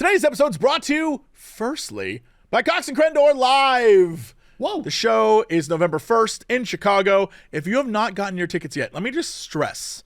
Today's episode is brought to you, firstly, by Cox and Crendor Live. Whoa. The show is November 1st in Chicago. If you have not gotten your tickets yet, let me just stress,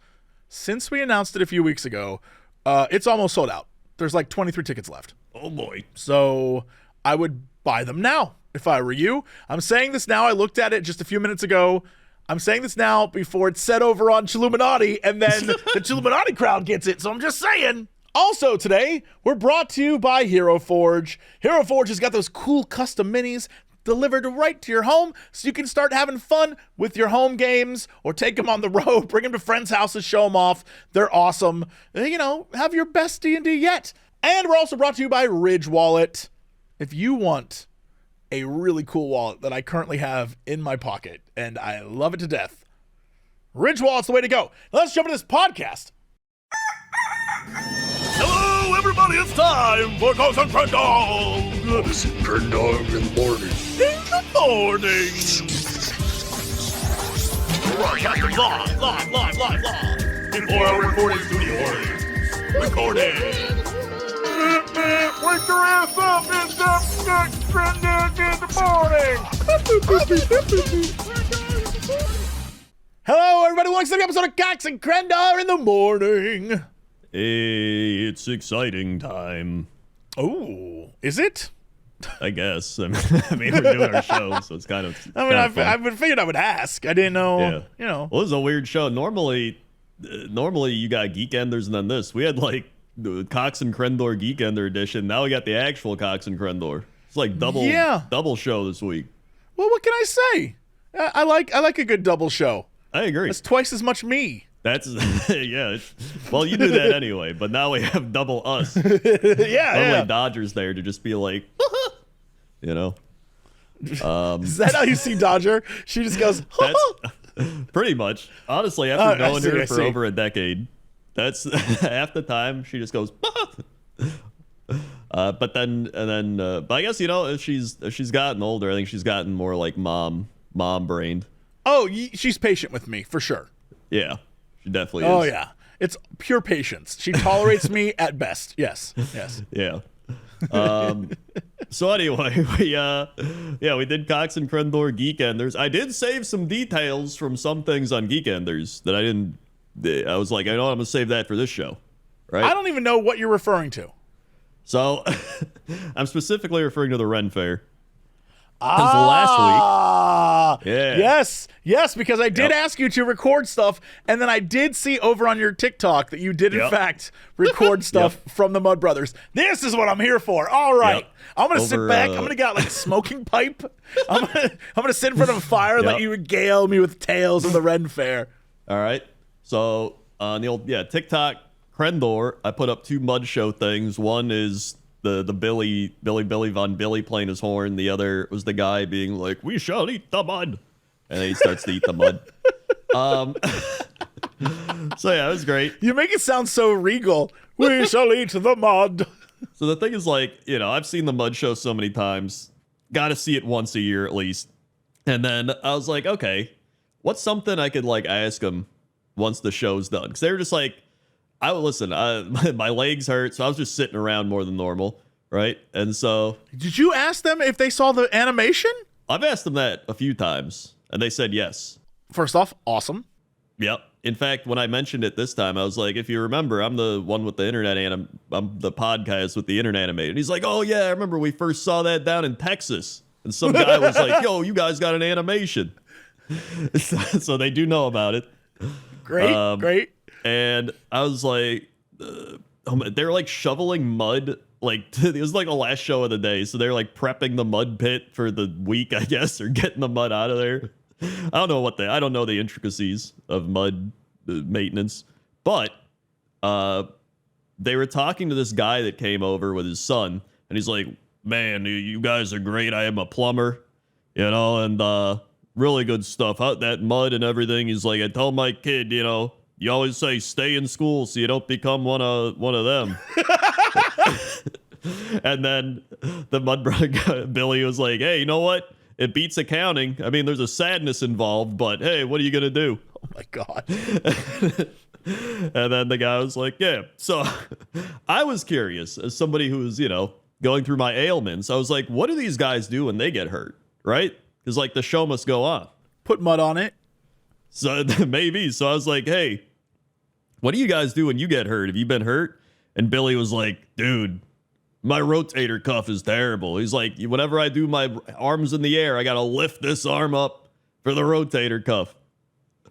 since we announced it a few weeks ago, it's almost sold out. There's like 23 tickets left. Oh boy. So I would buy them now if I were you. I'm saying this now. I looked at it just a few minutes ago. I'm saying this now before it's set over on Chilluminati, and then the Chilluminati crowd gets it. So I'm just saying. Also today, we're brought to you by Hero Forge. Hero Forge has got those cool custom minis delivered right to your home so you can start having fun with your home games or take them on the road, bring them to friends' houses, show them off. They're awesome. You know, have your best D&D yet. And we're also brought to you by Ridge Wallet. If you want a really cool wallet that I currently have in my pocket, and I love it to death, Ridge Wallet's the way to go. Now let's jump into this podcast. Hello, everybody, it's time for Cox and Crendor. Cox and Crendor in the morning. In the morning. Live. In 4-hour recording studio. Recording. Wake your ass up, it's up, Cox Crendor in the morning. Hello, everybody. Welcome to the episode of Cox and Crendor in the morning. Hey, it's exciting time. Oh, is it? I guess. I mean, we're doing our show, so it's kind of. I've been figured I would ask. I didn't know. Yeah. You know. Well, this is a weird show. Normally you got Geekenders and then this. We had like the Cox and Crendor Geekender edition. Now we got the actual Cox and Crendor. It's like double show this week. Well, what can I say? I like a good double show. I agree. It's twice as much me. That's yeah. Well, you do that anyway, but now we have double us. Yeah. Dodger's there to just be like, you know. Is that how you see Dodger? She just goes. That's pretty much. Honestly, after knowing her for see. over a decade, that's half the time she just goes. But I guess as she's gotten older, I think she's gotten more like mom brained. Oh, she's patient with me for sure. Yeah. She definitely is. Oh yeah, it's pure patience. She tolerates me at best. Yes. Yeah. So anyway, we did Cox and Crendor Geekenders. I did save some details from some things on Geekenders that I didn't. I was like, I'm gonna save that for this show, right? I don't even know what you're referring to. So I'm specifically referring to the Ren Fair. Last week. Yeah. Yes, because I did ask you to record stuff, and then I did see over on your TikTok that you did in fact record stuff from the Mud Brothers. This is what I'm here for. All right. I'm gonna sit back. I'm gonna get like a smoking pipe. I'm gonna sit in front of a fire and let you regale me with tales of the Ren Fair. All right. So on the old TikTok Crendor, I put up two mud show things. One is the Billy Von Billy playing his horn. The other was the guy being like, "We shall eat the mud," and then he starts to eat the mud. So yeah, it was great. You make it sound so regal. We shall eat the mud. So the thing is, like, I've seen the mud show so many times. Got to see it once a year at least. And then I was like, okay, what's something I could like ask them once the show's done? Because they were just like, my legs hurt, so I was just sitting around more than normal, right? And so, did you ask them if they saw the animation? I've asked them that a few times, and they said yes. First off, awesome. Yep. In fact, when I mentioned it this time, I was like, if you remember, I'm the one with the internet I'm the podcast with the internet animated. And he's like, oh yeah, I remember we first saw that down in Texas. And some guy was like, yo, you guys got an animation. So they do know about it. Great. And I was like, they were like shoveling mud. Like it was like the last show of the day. So they're like prepping the mud pit for the week, I guess, or getting the mud out of there. I don't know the intricacies of mud maintenance, but they were talking to this guy that came over with his son, and he's like, man, you guys are great. I am a plumber, and really good stuff. That mud and everything. He's like, I told my kid, you always say stay in school so you don't become one of them. And then the mud brother Billy was like, hey, you know what? It beats accounting. I mean, there's a sadness involved, but hey, what are you going to do? Oh, my God. And then the guy was like, yeah. So I was curious as somebody who's, going through my ailments. I was like, what do these guys do when they get hurt? Right? Because like the show must go on. Put mud on it. So maybe. So I was like, hey, what do you guys do when you get hurt? Have you been hurt? And Billy was like, dude, my rotator cuff is terrible. He's like, whenever I do my arms in the air, I got to lift this arm up for the rotator cuff.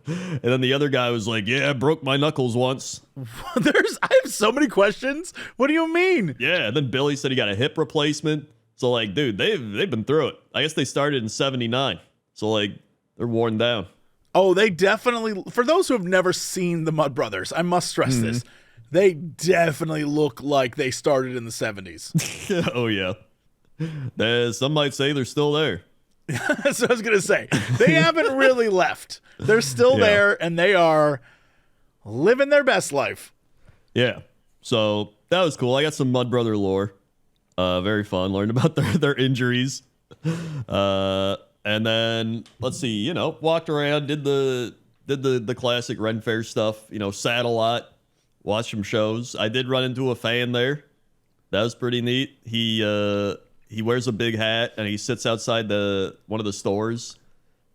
And then the other guy was like, yeah, I broke my knuckles once. I have so many questions. What do you mean? Yeah. And then Billy said he got a hip replacement. So like, dude, they've been through it. I guess they started in 79. So like, they're worn down. Oh, they definitely, for those who have never seen the Mud Brothers, I must stress this. They definitely look like they started in the 70s. Oh, yeah. Some might say they're still there. That's what I was going to say. They haven't really left. They're still there, and they are living their best life. Yeah. So that was cool. I got some Mud Brother lore. Very fun. Learned about their injuries. And then, let's see, walked around, did the classic Ren Fair stuff, sat a lot, watched some shows. I did run into a fan there. That was pretty neat. He wears a big hat, and he sits outside one of the stores.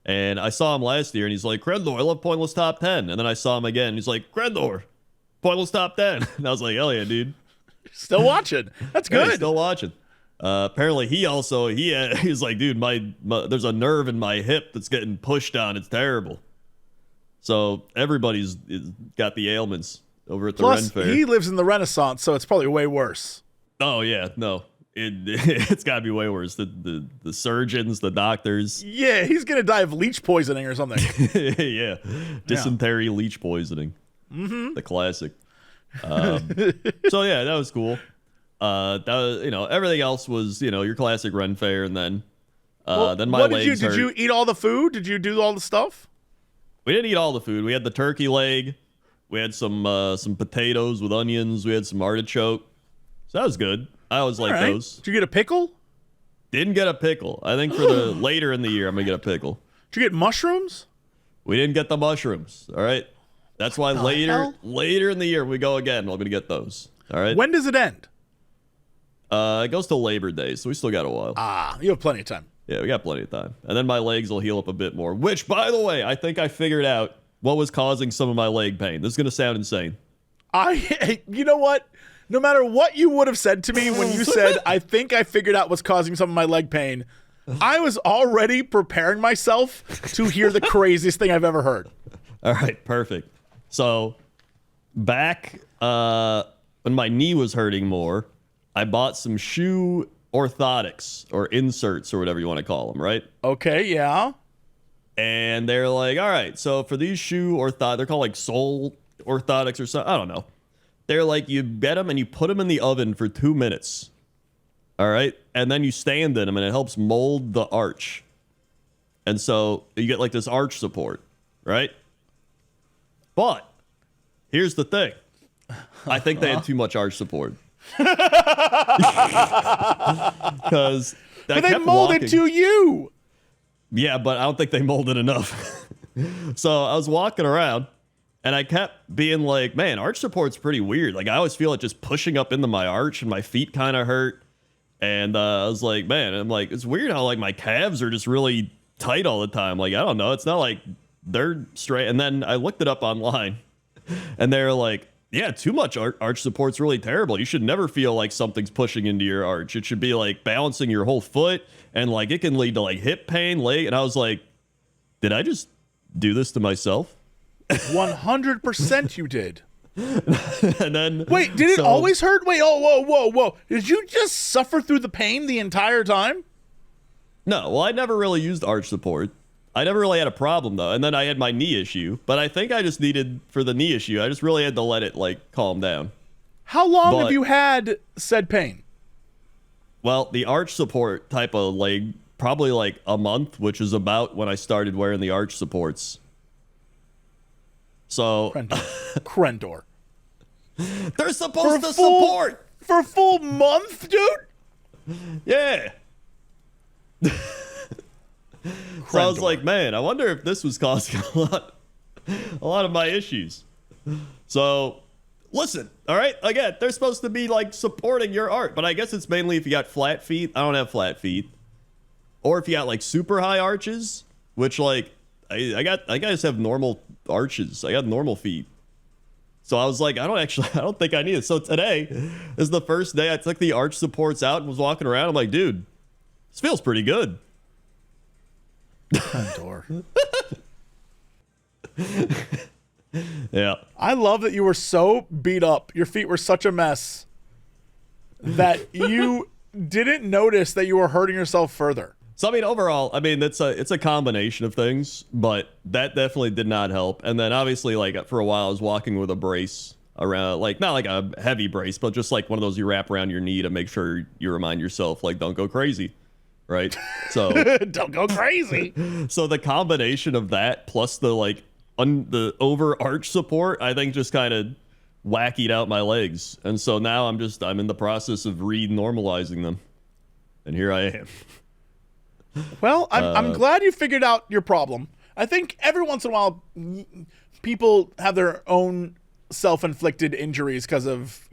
And I saw him last year, and he's like, Crendor, I love Pointless Top 10. And then I saw him again, and he's like, Crendor, Pointless Top 10. And I was like, hell yeah, dude. Still watching. That's good. Yeah, still watching. Apparently he's like, dude, my there's a nerve in my hip that's getting pushed on. It's terrible. So everybody's got the ailments over at the Ren Fair. He lives in the Renaissance, so it's probably way worse. Oh yeah, no, it's got to be way worse. The surgeons, the doctors. Yeah, he's gonna die of leech poisoning or something. Yeah, dysentery, leech poisoning. Mm-hmm. The classic. So yeah, that was cool. That was, everything else was, your classic Ren Fair, and then my legs hurt. Did you eat all the food? Did you do all the stuff? We didn't eat all the food. We had the turkey leg. We had some potatoes with onions. We had some artichoke. So that was good. I always like those. Did you get a pickle? Didn't get a pickle. I think for the later in the year, I'm gonna get a pickle. Did you get mushrooms? We didn't get the mushrooms. All right. That's why later in the year we go again. I'm gonna get those. All right. When does it end? It goes till Labor Day, so we still got a while. You have plenty of time. Yeah, we got plenty of time. And then my legs will heal up a bit more, which, by the way, I think I figured out what was causing some of my leg pain. This is going to sound insane. You know what? No matter what you would have said to me when you said, I think I figured out what's causing some of my leg pain, I was already preparing myself to hear the craziest thing I've ever heard. All right, perfect. So back when my knee was hurting more, I bought some shoe orthotics or inserts or whatever you want to call them, right? Okay, yeah. And they're like, all right, so for these shoe orthotics, they're called like sole orthotics or something. I don't know. They're like, you get them and you put them in the oven for 2 minutes. All right. And then you stand in them and it helps mold the arch. And so you get like this arch support, right? But here's the thing. I think they had too much arch support. Because they molded to you. Yeah, but I don't think they molded enough. So I was walking around and I kept being like, man, arch support's pretty weird. Like I always feel it just pushing up into my arch and my feet kind of hurt. And I was like, man, I'm like, it's weird how like my calves are just really tight all the time. Like, I don't know. It's not like they're straight. And then I looked it up online and they're like, yeah, too much arch support's really terrible. You should never feel like something's pushing into your arch. It should be like balancing your whole foot, and like it can lead to like hip pain, leg. And I was like, did I just do this to myself? 100% you did. And then wait, did it always hurt? Wait, whoa. Did you just suffer through the pain the entire time? No, well, I never really used arch support. I never really had a problem though. And then I had my knee issue, but I think I just needed for the knee issue. I just really had to let it like calm down. How long have you had said pain? Well, the arch support type of leg, probably like a month, which is about when I started wearing the arch supports. So Crendor. They're supposed to support for a full month, dude. Yeah. So I was like, man, I wonder if this was causing a lot of my issues. So, listen, all right? Again, they're supposed to be, like, supporting your art, but I guess it's mainly if you got flat feet. I don't have flat feet. Or if you got, like, super high arches, which, like, I just have normal arches. I got normal feet. So I was like, I don't think I need it. So today is the first day I took the arch supports out and was walking around. I'm like, dude, this feels pretty good. Crendor. Yeah. I love that you were so beat up. Your feet were such a mess that you didn't notice that you were hurting yourself further. So I mean, overall, I mean, it's a combination of things, but that definitely did not help. And then obviously, like for a while, I was walking with a brace around, like not like a heavy brace, but just like one of those you wrap around your knee to make sure you remind yourself, like, don't go crazy, right? So don't go crazy. So the combination of that plus the like the over arch support, I think just kind of wackied out my legs, and so now I'm in the process of re-normalizing them, and here I am. Well, I'm glad you figured out your problem. I think every once in a while, people have their own self-inflicted injuries because of,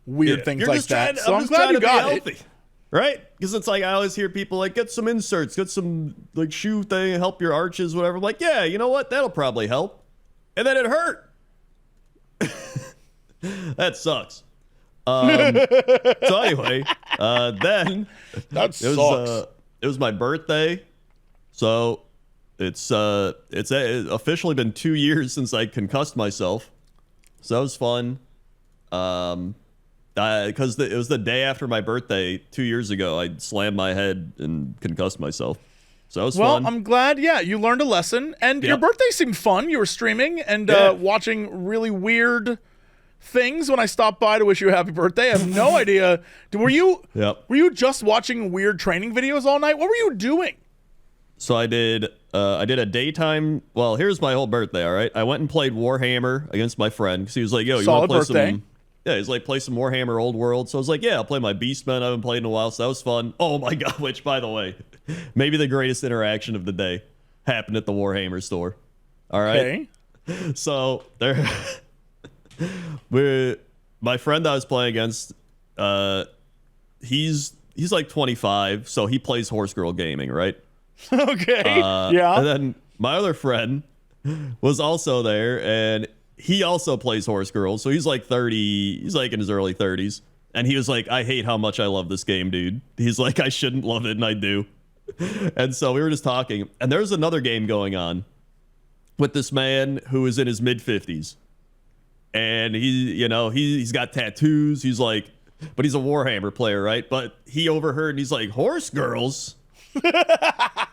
weird things like that. So I'm glad you got it. Right? Because it's like I always hear people like, get some inserts, get some like shoe thing, help your arches, whatever. I'm like, yeah, you know what? That'll probably help. And then it hurt. That sucks. So anyway, then That sucks. It was my birthday, so it's officially been 2 years since I concussed myself, so that was fun. Because it was the day after my birthday 2 years ago, I slammed my head and concussed myself, so that was fun. Well, I'm glad, you learned a lesson, and your birthday seemed fun. You were streaming and watching really weird things when I stopped by to wish you a happy birthday. I have no idea. Were you just watching weird training videos all night? What were you doing? So I did a daytime. Well, here's my whole birthday. All right, I went and played Warhammer against my friend because he was like, "Yo, you want to play some?" Yeah, he's like, "Play some Warhammer Old World." So I was like, "Yeah, I'll play my Beastmen. I haven't played in a while, so that was fun." Oh my god! Which, by the way, maybe the greatest interaction of the day happened at the Warhammer store. All right. Okay. So there. My friend I was playing against, he's like 25, so he plays Horse Girl Gaming, right? Okay. Yeah. And then my other friend was also there, and he also plays Horse Girl, so he's like 30, he's like in his early 30s, and he was like, I hate how much I love this game, dude. He's like, I shouldn't love it, and I do. And so we were just talking, and there's another game going on with this man who is in his mid-50s. And he's got tattoos. He's like, but he's a Warhammer player, right? But he overheard and he's like, horse girls?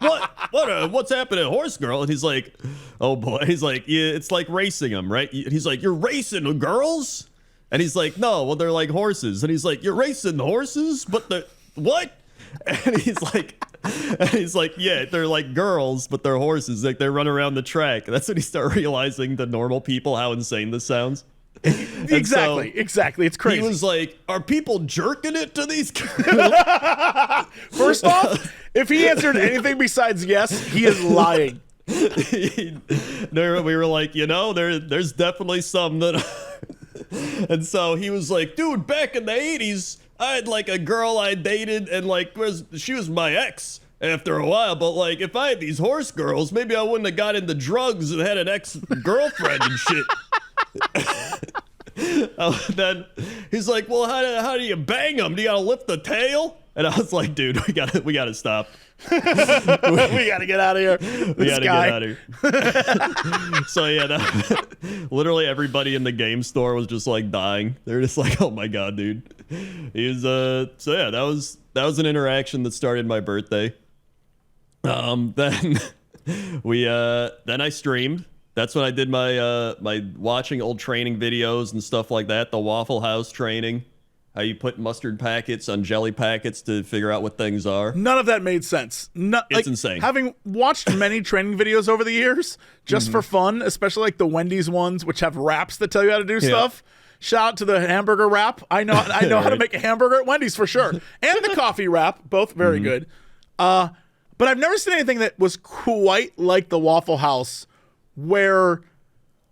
What's happening, horse girl? And he's like, oh boy. He's like, yeah, it's like racing them, right? He's like, you're racing girls? And he's like, no, well, they're like horses. And he's like, you're racing horses? But the what? And he's like, yeah, they're like girls, but they're horses. Like they run around the track. That's when he started realizing to normal people how insane this sounds. Exactly. It's crazy. He was like, are people jerking it to these girls? First off, if he answered anything besides yes, he is lying. We were like, there's definitely some that. And so he was like, dude, back in the 80s, I had like a girl I dated and like she was my ex after a while, but like if I had these horse girls, maybe I wouldn't have got into drugs and had an ex-girlfriend and shit. Then he's like, well, how do you bang them? Do you gotta lift the tail? And I was like, dude, we gotta stop. We gotta get out of here. Get out of here. So yeah, literally everybody in the game store was just like dying. They're just like, oh my god, dude. So yeah, that was an interaction that started my birthday. Then then I streamed. That's when I did my my watching old training videos and stuff like that. The Waffle House training. How you put mustard packets on jelly packets to figure out what things are. None of that made sense. It's insane. Having watched many training videos over the years, just for fun, especially like the Wendy's ones, which have wraps that tell you how to do stuff. Shout out to the hamburger wrap. I know how to make a hamburger at Wendy's for sure. And the coffee wrap, both very good. But I've never seen anything that was quite like the Waffle House, where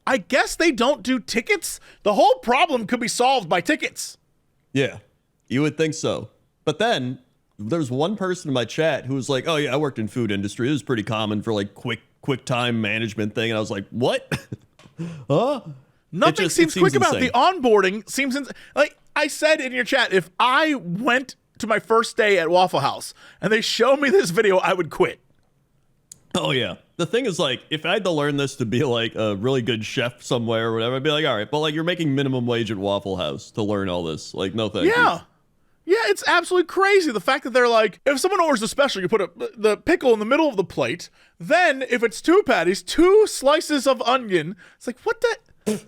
I guess they don't do tickets. The whole problem could be solved by tickets. Yeah, you would think so. But then there's one person in my chat who was like, oh yeah, I worked in food industry. It was pretty common for like quick time management thing. And I was like, what? Huh? Nothing seems quick about insane. the onboarding. Like I said in your chat, if I went to my first day at Waffle House and they show me this video, I would quit. Oh yeah. The thing is, like, if I had to learn this to be like a really good chef somewhere or whatever, I'd be like, all right, but like you're making minimum wage at Waffle House to learn all this. Like, no thank you. Yeah, it's absolutely crazy. The fact that they're like, if someone orders a special, you put the pickle in the middle of the plate. Then if it's 2 patties, 2 slices of onion. It's like, what the?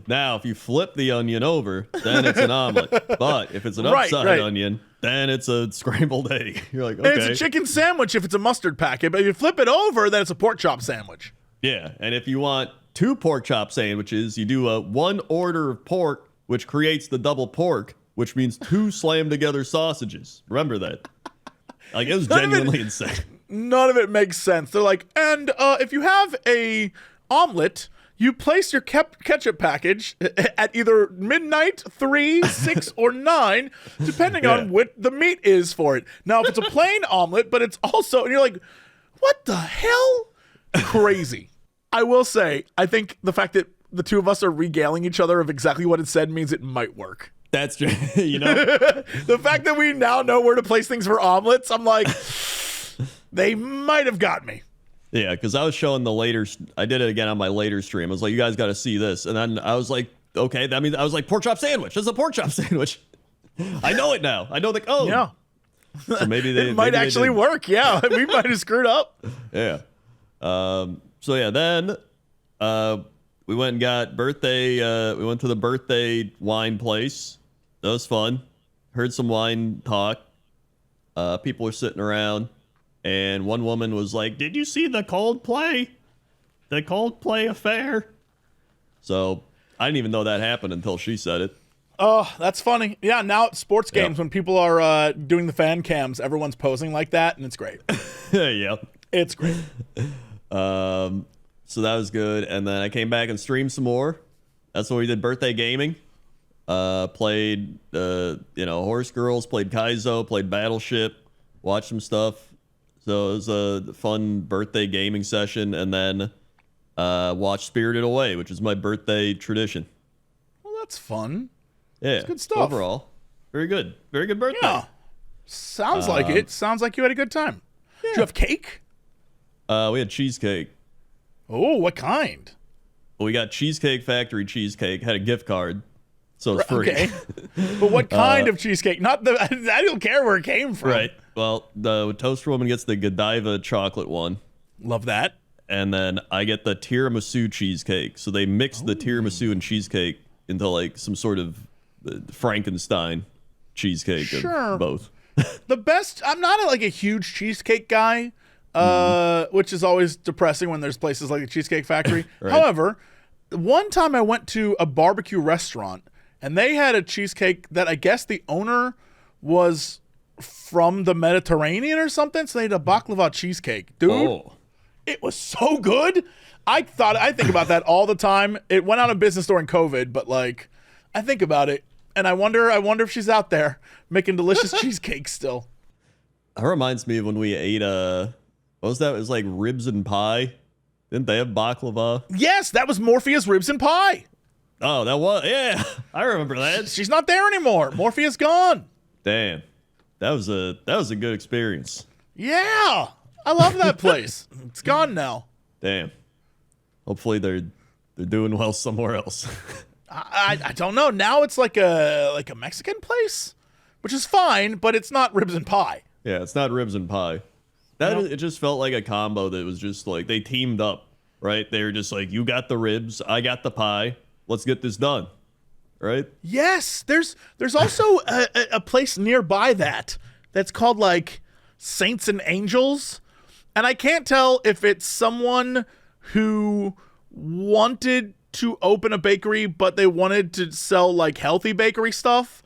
Now, if you flip the onion over, then it's an omelet. But if it's an upside onion, then it's a scrambled egg. You're like, okay. And it's a chicken sandwich if it's a mustard packet, but if you flip it over, then it's a pork chop sandwich. Yeah, and if you want 2 pork chop sandwiches, you do a 1 order of pork, which creates the double pork, which means 2 slammed together sausages. Remember that. Like, it was genuinely insane. None of it makes sense. They're like, and if you have a omelet, you place your ketchup package at either midnight, 3, 6, or 9, depending on what the meat is for it. Now, if it's a plain omelet, but it's also, and you're like, what the hell? Crazy. I will say, I think the fact that the two of us are regaling each other of exactly what it said means it might work. That's true. You know? The fact that we now know where to place things for omelets, I'm like, they might have got me. Yeah, because I was showing I did it again on my later stream. I was like, you guys got to see this. And then I was like, okay, that means I was like, pork chop sandwich. That's a pork chop sandwich. I know it now. I know the code. Yeah. So maybe it might actually work. Yeah. We might have screwed up. Yeah. So yeah, then we went and got we went to the birthday wine place. That was fun. Heard some wine talk. People were sitting around. And one woman was like, did you see the Coldplay? The Coldplay affair? So I didn't even know that happened until she said it. Oh, that's funny. Yeah, now at sports games, when people are doing the fan cams, everyone's posing like that, and it's great. Yeah. It's great. So that was good. And then I came back and streamed some more. That's what we did, birthday gaming. Played, Horse Girls, played Kaizo, played Battleship, watched some stuff. So it was a fun birthday gaming session, and then watched Spirited Away, which is my birthday tradition. Well, that's fun. Yeah, that's good stuff. Overall, very good birthday. Yeah, sounds like it. Sounds like you had a good time. Yeah. Did you have cake? We had cheesecake. Oh, what kind? Well, we got Cheesecake Factory cheesecake. Had a gift card, so it's free. Okay, but what kind of cheesecake? Not the. I don't care where it came from. Right. Well, the toaster woman gets the Godiva chocolate one. Love that. And then I get the tiramisu cheesecake. So they mix the tiramisu and cheesecake into like some sort of Frankenstein cheesecake. Sure. Of both. The best. I'm not like a huge cheesecake guy, which is always depressing when there's places like the Cheesecake Factory. Right. However, one time I went to a barbecue restaurant and they had a cheesecake that I guess the owner was from the Mediterranean or something, so they had a baklava cheesecake. Dude, It was so good. I think about that all the time. It went out of business during COVID, but like I think about it and I wonder if she's out there making delicious cheesecakes still. That reminds me of when we ate what was that? It was like ribs and pie. Didn't they have baklava? Yes, that was Morphea's Ribs and Pie. Oh, that was, yeah. I remember that. She's not there anymore. Morphea's gone. Damn. That was a good experience. Yeah. I love that place. It's gone now. Damn. Hopefully they're doing well somewhere else. I don't know. Now it's like a Mexican place, which is fine, but it's not ribs and pie. Yeah, it's not ribs and pie. It just felt like a combo that was just like they teamed up, right? They were just like, you got the ribs, I got the pie. Let's get this done. Right? Yes, there's also a place nearby that's called like Saints and Angels, and I can't tell if it's someone who wanted to open a bakery but they wanted to sell like healthy bakery stuff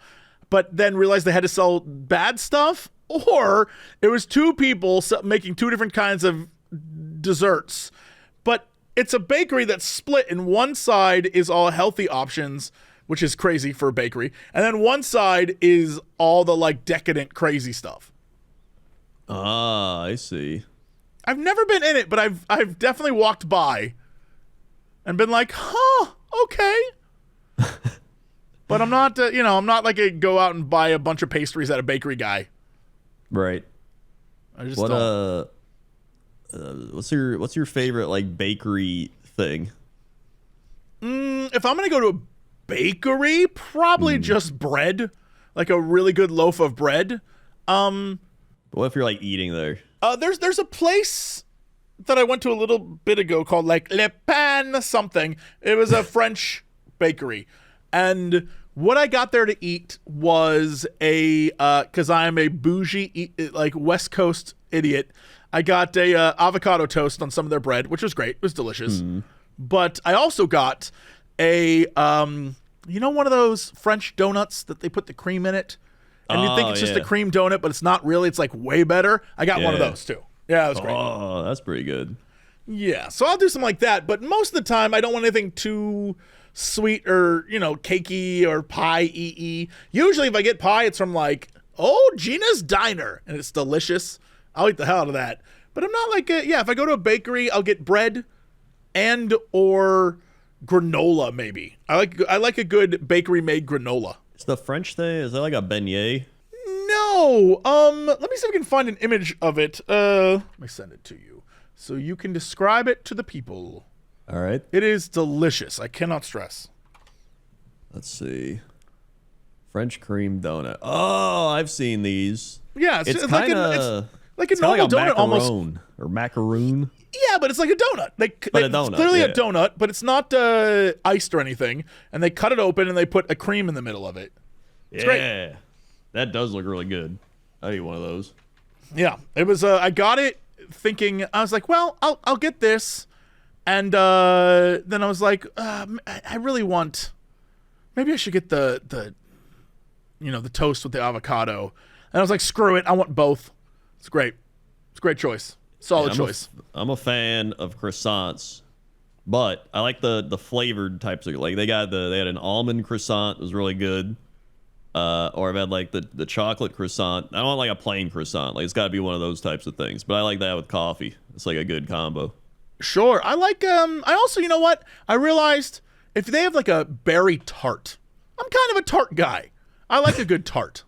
but then realized they had to sell bad stuff, or it was two people making two different kinds of desserts. But it's a bakery that's split, and one side is all healthy options, which is crazy for a bakery, and then one side is all the like decadent crazy stuff. Ah, I see. I've never been in it, but I've definitely walked by and been like, huh, okay. But I'm not, I'm not like a go out and buy a bunch of pastries at a bakery guy. Right. I just don't. What's your favorite like bakery thing? If I'm gonna go to a bakery, probably just bread, like a really good loaf of bread. What if you're like eating there? There's a place that I went to a little bit ago called like Le Pain something. It was a French bakery, and what I got there to eat was because I am a bougie like West Coast idiot. I got a avocado toast on some of their bread, which was great. It was delicious. But I also got a one of those French donuts that they put the cream in it, and you think it's just a cream donut, but it's not really. It's like way better. I got one of those too. Yeah, it was great. Oh, that's pretty good. Yeah, so I'll do something like that, but most of the time I don't want anything too sweet or, cakey or pie-y. Usually if I get pie, it's from like, Gina's Diner, and it's delicious. I'll eat the hell out of that. But I'm not like, if I go to a bakery, I'll get bread and or granola maybe. I like a good bakery-made granola. Is the French thing, is that like a beignet? No. Let me see if I can find an image of it. Let me send it to you so you can describe it to the people. All right. It is delicious. I cannot stress. Let's see. French cream donut. Oh, I've seen these. Yeah, it's kind of like a normal donut almost. Or macaroon. Yeah, but it's like a donut. It's clearly a donut, but it's not iced or anything. And they cut it open and they put a cream in the middle of it. It's great. That does look really good. I'd eat one of those. Yeah, it was. I got it thinking, I was like, well, I'll get this. And then I was like, I really want, maybe I should get the toast with the avocado. And I was like, screw it, I want both. It's great. It's a great choice. Solid choice. I'm a fan of croissants, but I like the flavored types of, like they had an almond croissant, it was really good. Or I've had like the chocolate croissant. I don't want like a plain croissant. Like it's got to be one of those types of things. But I like that with coffee. It's like a good combo. Sure. I like, I also, you know what? I realized if they have like a berry tart, I'm kind of a tart guy. I like a good tart.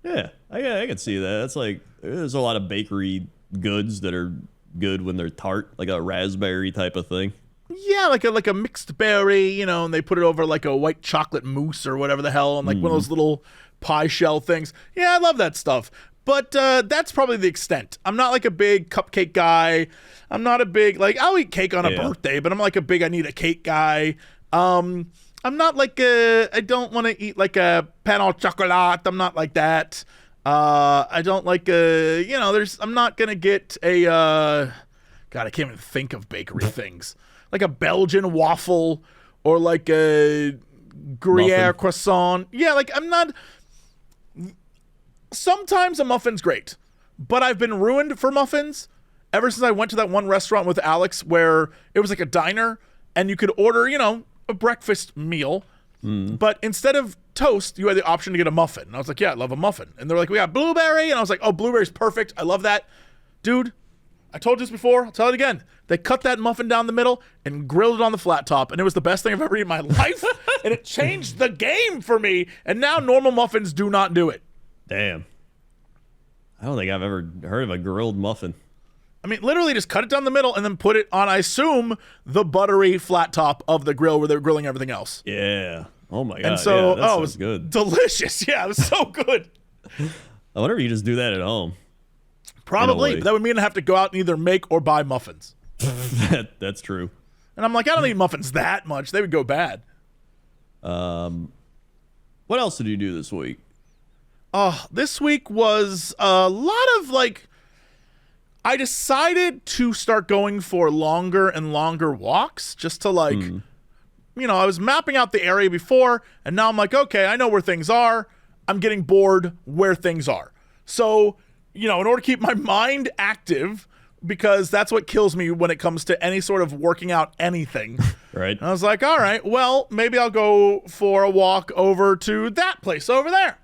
Yeah, I can see that. It's like, there's a lot of bakery goods that are good when they're tart, like a raspberry type of thing. Yeah, like a mixed berry, and they put it over like a white chocolate mousse or whatever the hell, and like one of those little pie shell things. Yeah, I love that stuff. But that's probably the extent. I'm not like a big cupcake guy. I'm not a big, like, I'll eat cake on a birthday, but I'm like a big, I need a cake guy. I'm not like I don't want to eat like a pain au chocolat. I'm not like that. I don't like I'm not going to get a, God, I can't even think of bakery things. Like a Belgian waffle or like a Gruyere croissant. Yeah, like I'm not. Sometimes a muffin's great, but I've been ruined for muffins ever since I went to that one restaurant with Alex where it was like a diner and you could order, a breakfast meal, but instead of toast, you had the option to get a muffin. And I was like, yeah, I love a muffin. And they're like, we got blueberry. And I was like, oh, blueberry's perfect. I love that. Dude, I told you this before. I'll tell it again. They cut that muffin down the middle and grilled it on the flat top, and it was the best thing I've ever eaten in my life. And it changed the game for me. And now normal muffins do not do it. Damn. I don't think I've ever heard of a grilled muffin. I mean, literally just cut it down the middle and then put it on, I assume, the buttery flat top of the grill where they're grilling everything else. Yeah. Oh my God. And so, that it was good. Delicious. Yeah, it was so good. I wonder if you just do that at home. Probably. But that would mean I have to go out and either make or buy muffins. That's true. And I'm like, I don't eat muffins that much. They would go bad. What else did you do this week? This week was a lot of like, I decided to start going for longer and longer walks just to like, I was mapping out the area before and now I'm like, okay, I know where things are. I'm getting bored where things are. So, in order to keep my mind active, because that's what kills me when it comes to any sort of working out anything. Right. And I was like, all right, well, maybe I'll go for a walk over to that place over there.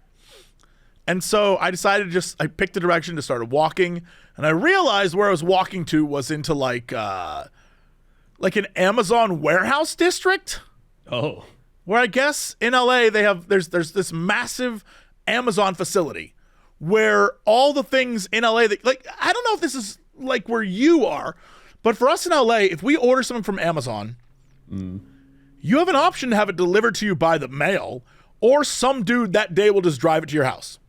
And so I decided I picked a direction to start walking, and I realized where I was walking to was into like an Amazon warehouse district. Oh. Where I guess in LA there's this massive Amazon facility where all the things in LA that, like, I don't know if this is like where you are, but for us in LA, if we order something from Amazon, you have an option to have it delivered to you by the mail, or some dude that day will just drive it to your house.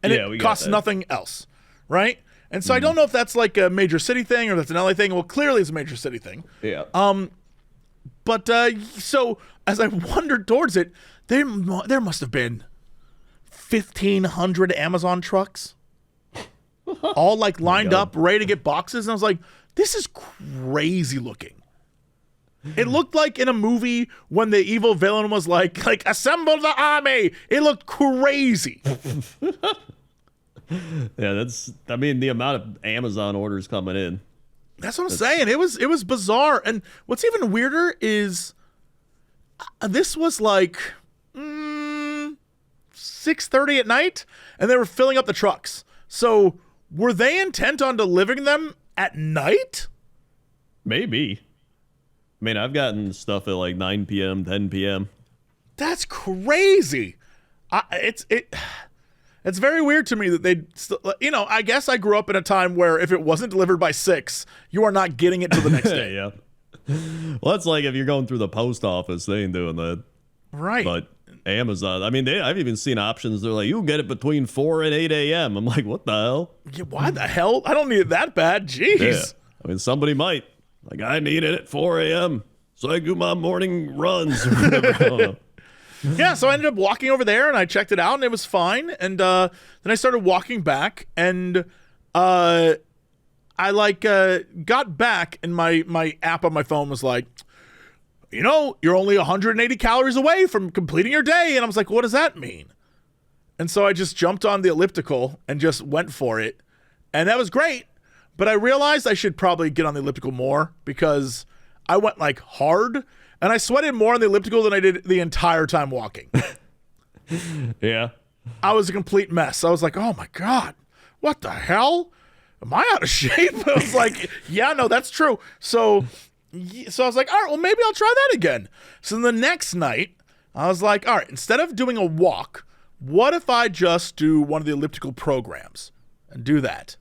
And it costs nothing else, right? And so I don't know if that's like a major city thing or that's an LA thing. Well, clearly it's a major city thing. Yeah. But so as I wandered towards it, there must have been 1,500 Amazon trucks, all like lined up, ready to get boxes. And I was like, this is crazy looking. It looked like in a movie when the evil villain was like assemble the army. It looked crazy. Yeah, the amount of Amazon orders coming in. That's what I'm saying. It was bizarre. And what's even weirder is this was like 6:30 at night, and they were filling up the trucks. So were they intent on delivering them at night? Maybe. I mean, I've gotten stuff at like 9 p.m., 10 p.m. That's crazy. It's very weird to me that they, I guess I grew up in a time where if it wasn't delivered by 6, you are not getting it till the next day. Yeah. Well, that's like if you're going through the post office, they ain't doing that. Right. But Amazon, I mean, I've even seen options. They're like, you can get it between 4 and 8 a.m. I'm like, what the hell? Yeah, why the hell? I don't need it that bad. Jeez. Yeah. I mean, somebody might. Like, I need it at 4 a.m. so I do my morning runs or whatever. I don't know. Yeah, so I ended up walking over there, and I checked it out, and it was fine. And then I started walking back, and I got back, and my app on my phone was like, you're only 180 calories away from completing your day. And I was like, what does that mean? And so I just jumped on the elliptical and just went for it, and that was great. But I realized I should probably get on the elliptical more because I went like hard. And I sweated more on the elliptical than I did the entire time walking. Yeah. I was a complete mess. I was like, oh my God, what the hell? Am I out of shape? I was like, yeah, no, that's true. So I was like, all right, well, maybe I'll try that again. So the next night, I was like, all right, instead of doing a walk, what if I just do one of the elliptical programs and do that?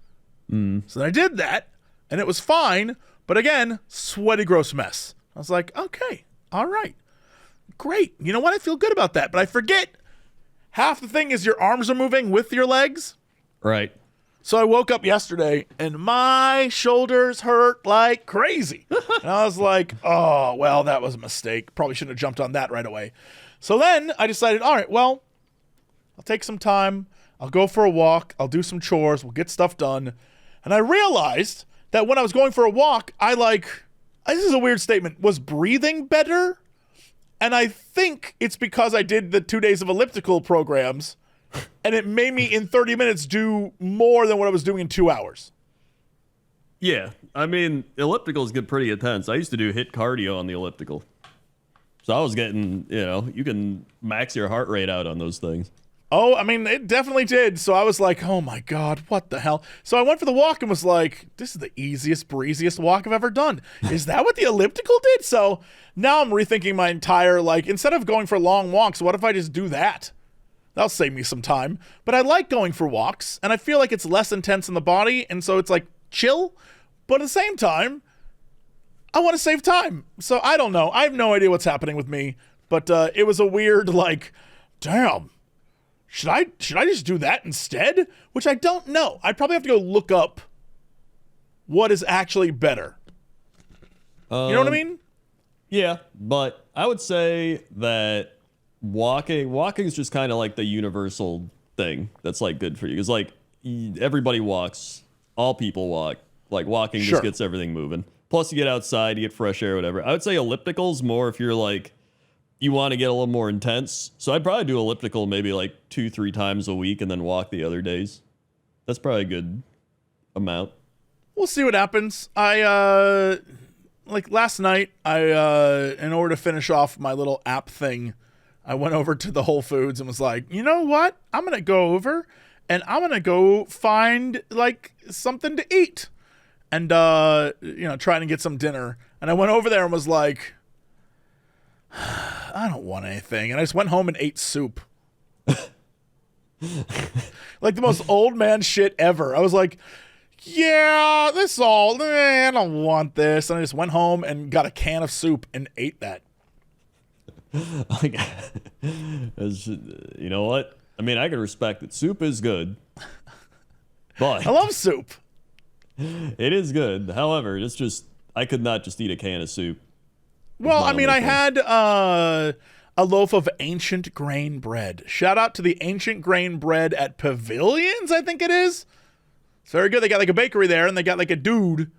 So then I did that, and it was fine. But again, sweaty, gross mess. I was like, okay, all right, great. You know what? I feel good about that. But I forget half the thing is your arms are moving with your legs. Right. So I woke up yesterday and my shoulders hurt like crazy. And I was like, oh, well, that was a mistake. Probably shouldn't have jumped on that right away. So then I decided, all right, well, I'll take some time. I'll go for a walk. I'll do some chores. We'll get stuff done. And I realized that when I was going for a walk, this is a weird statement, was breathing better. And I think it's because I did the 2 days of elliptical programs, and it made me in 30 minutes do more than what I was doing in 2 hours. Yeah. I mean, ellipticals get pretty intense. I used to do HIIT cardio on the elliptical. So I was getting, you can max your heart rate out on those things. Oh, I mean, it definitely did. So I was like, oh my God, what the hell? So I went for the walk and was like, this is the easiest, breeziest walk I've ever done. Is that what the elliptical did? So now I'm rethinking my entire, instead of going for long walks, what if I just do that? That'll save me some time. But I like going for walks, and I feel like it's less intense in the body, and so it's like chill. But at the same time, I want to save time. So I don't know. I have no idea what's happening with me. But it was a weird, damn. Should I just do that instead? Which I don't know. I'd probably have to go look up what is actually better. You know what I mean? Yeah, but I would say that walking is just kind of like the universal thing that's good for you. It's everybody walks, all people walk. Walking Sure. just gets everything moving. Plus you get outside, you get fresh air, whatever. I would say ellipticals more if you're you want to get a little more intense. So I'd probably do elliptical maybe 2-3 times a week and then walk the other days. That's probably a good amount. We'll see what happens. Like last night, in order to finish off my little app thing, I went over to the Whole Foods and was like, you know what? I'm going to go over and I'm going to go find like something to eat and, trying to get some dinner. And I went over there and was like, I don't want anything. And I just went home and ate soup. Like the most old man shit ever. I was like, yeah, I don't want this. And I just went home and got a can of soup and ate that. You know what? I mean, I can respect that soup is good, but I love soup. it is good. However, it's just I could not just eat a can of soup. Well, I mean, I had a loaf of ancient grain bread. Shout out to the ancient grain bread at Pavilions, I think it is. It's very good. They got like a bakery there, and they got like a dude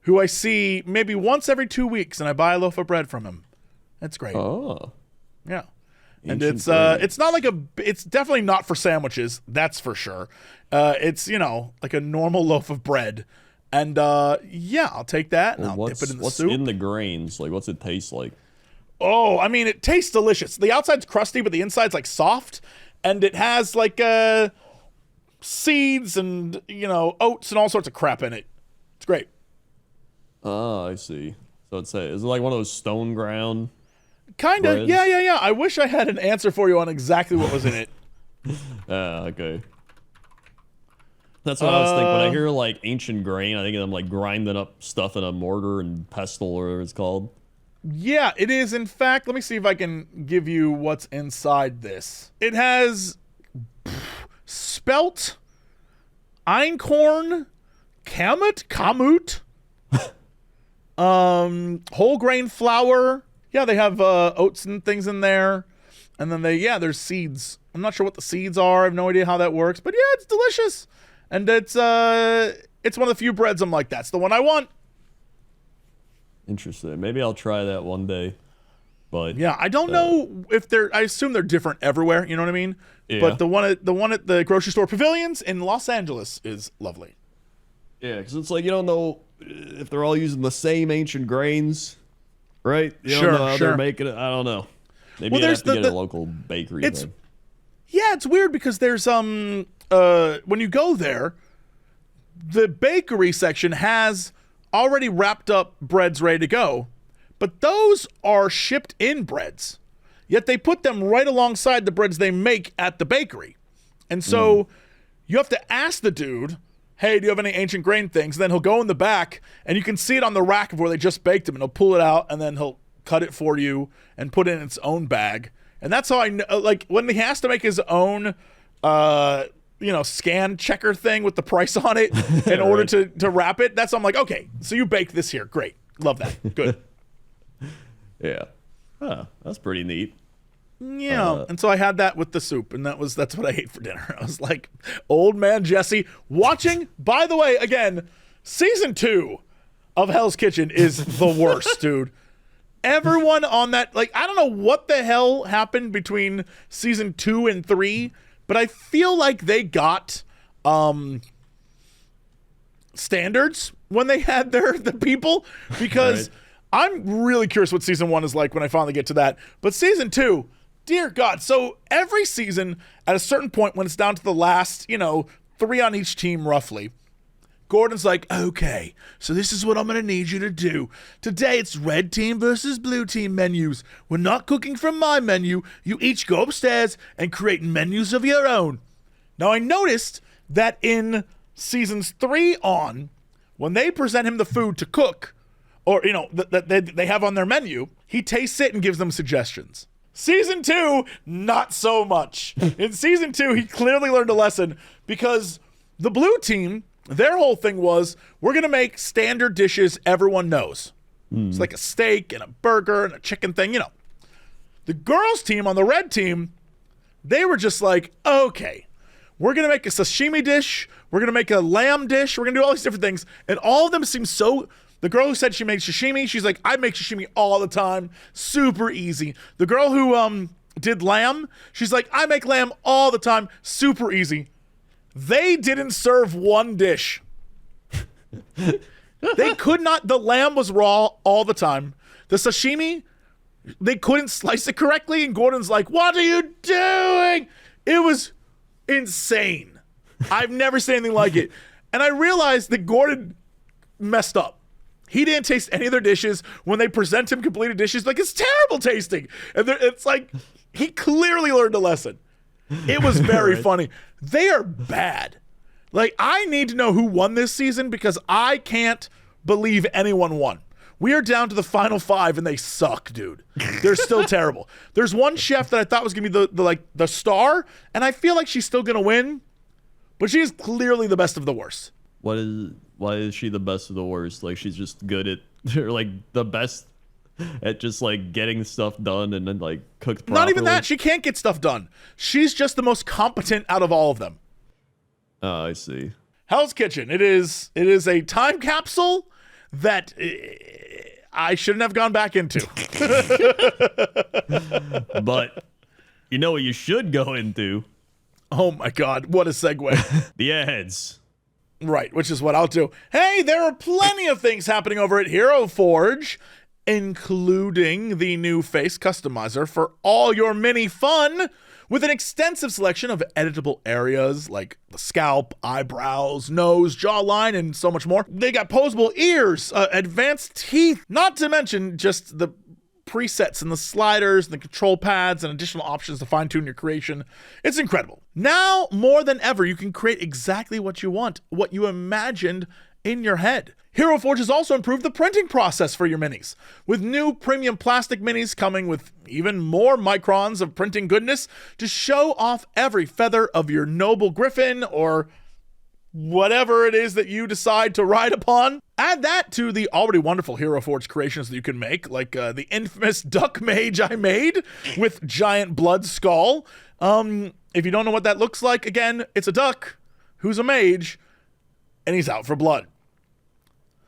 who I see maybe once every 2 weeks, and I buy a loaf of bread from him. That's great. Oh, yeah. And Ancient it's not like it's definitely not for sandwiches. That's for sure. It's, like a normal loaf of bread. And yeah, I'll take that and I'll dip it in the soup. What's in the grains? Like, what's it taste like? Oh, I mean, it tastes delicious. The outside's crusty, but the inside's like soft. And it has like seeds and, oats and all sorts of crap in it. It's great. Oh, I see. So is it like one of those stone ground? Kind of. breads? Yeah. I wish I had an answer for you on exactly what was in it. Okay. That's what I was thinking. When I hear like ancient grain, I think of them like grinding up stuff in a mortar and pestle or whatever it's called. Yeah, it is. In fact, let me see if I can give you what's inside this. It has spelt, einkorn, kamut, whole grain flour. Yeah, they have oats and things in there. And then there's seeds. I'm not sure what the seeds are. I have no idea how that works. But yeah, it's delicious. And it's one of the few breads I'm like, that's the one I want. Interesting. Maybe I'll try that one day. But yeah, I don't know if I assume they're different everywhere, you know what I mean? Yeah. But the one at the grocery store Pavilions in Los Angeles is lovely. yeah, because it's like you don't know if they're all using the same ancient grains, right? You Sure, don't know how sure. they're making it. I don't know. Maybe Well, you there's have to get the- a local bakery. it's- Thing. Yeah, it's weird because there's when you go there, the bakery section has already wrapped up breads ready to go, but those are shipped in breads. Yet they put them right alongside the breads they make at the bakery. And so you have to ask the dude, hey, do you have any ancient grain things? And then he'll go in the back and you can see it on the rack of where they just baked them, and he'll pull it out and then he'll cut it for you and put it in its own bag. And that's how I know, like when he has to make his own scan checker thing with the price on it in order to wrap it. That's I'm like, okay, so you baked this here. Great. Love that. Good. Yeah. Huh, that's pretty neat. Yeah. And so I had that with the soup, and that's what I ate for dinner. I was like, old man Jesse watching. By the way, again, season 2 of Hell's Kitchen is the worst, dude. Everyone on that, like, I don't know what the hell happened between season 2 and 3, but I feel like they got standards when they had the people, because I'm really curious what season 1 is like when I finally get to that. But season 2, dear God. So every season, at a certain point when it's down to the last, 3 on each team roughly, Gordon's like, okay, so this is what I'm going to need you to do. Today it's red team versus blue team menus. We're not cooking from my menu. You each go upstairs and create menus of your own. Now, I noticed that in seasons 3 on, when they present him the food to cook, or, that they have on their menu, he tastes it and gives them suggestions. Season 2, not so much. In season 2, he clearly learned a lesson, because the blue team, their whole thing was, we're going to make standard dishes everyone knows. It's like a steak and a burger and a chicken thing, The girls team on the red team, they were just like, okay, we're going to make a sashimi dish. We're going to make a lamb dish. We're going to do all these different things. And all of them seem so... The girl who said she made sashimi, she's like, I make sashimi all the time. Super easy. The girl who did lamb, she's like, I make lamb all the time. Super easy. They didn't serve one dish. They could not. The lamb was raw all the time. The sashimi, they couldn't slice it correctly. And Gordon's like, what are you doing? It was insane. I've never seen anything like it. And I realized that Gordon messed up. He didn't taste any of their dishes. When they present him completed dishes, like, it's terrible tasting. And it's like, he clearly learned a lesson. It was very funny. They are bad. Like, I need to know who won this season because I can't believe anyone won. We are down to the final 5 and they suck, dude. They're still terrible. There's one chef that I thought was gonna be the star, and I feel like she's still gonna win, but she is clearly the best of the worst. Why is she the best of the worst? Like, she's just good at, or like the best at just like getting stuff done and then like cooked properly. Not even that. She can't get stuff done. She's just the most competent out of all of them. Oh, I see. Hell's Kitchen. It is a time capsule that I shouldn't have gone back into. But you know what you should go into? Oh my God, what a segue. The ads. Right, which is what I'll do. Hey, there are plenty of things happening over at Hero Forge, including the new face customizer for all your mini fun, with an extensive selection of editable areas like the scalp, eyebrows, nose, jawline, and so much more. They got posable ears, advanced teeth, not to mention just the presets and the sliders and the control pads and additional options to fine-tune your creation. It's incredible. Now, more than ever, you can create exactly what you want, what you imagined in your head. Hero Forge has also improved the printing process for your minis, with new premium plastic minis coming with even more microns of printing goodness to show off every feather of your noble griffin or whatever it is that you decide to ride upon. Add that to the already wonderful Hero Forge creations that you can make, like the infamous duck mage I made with giant blood skull. If you don't know what that looks like, again, it's a duck who's a mage and he's out for blood.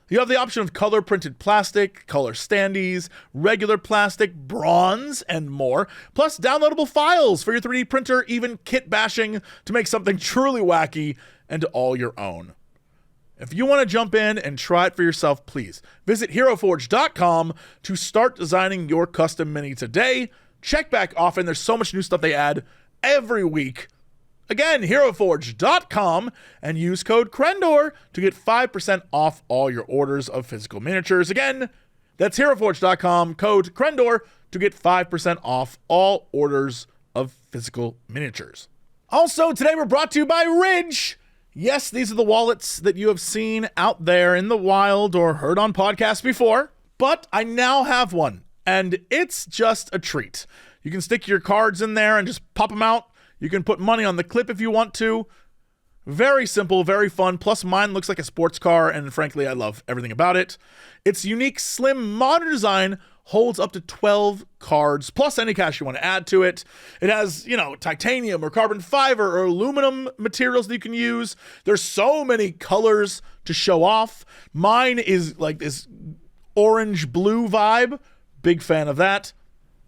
You have the option of color printed plastic, color standees, regular plastic, bronze, and more, plus downloadable files for your 3D printer, even kit bashing to make something truly wacky and all your own. If you want to jump in and try it for yourself, please visit HeroForge.com to start designing your custom mini today. Check back often. There's so much new stuff they add every week. Again, HeroForge.com, and use code Crendor to get 5% off all your orders of physical miniatures. Again, that's HeroForge.com, code Crendor to get 5% off all orders of physical miniatures. Also, today we're brought to you by Ridge. Yes, these are the wallets that you have seen out there in the wild or heard on podcasts before, but I now have one, and it's just a treat. You can stick your cards in there and just pop them out. You can put money on the clip if you want to. Very simple, very fun. Plus, mine looks like a sports car, and frankly, I love everything about it. Its unique, slim, modern design holds up to 12 cards, plus any cash you want to add to it. It has, titanium or carbon fiber or aluminum materials that you can use. There's so many colors to show off. Mine is like this orange-blue vibe. Big fan of that.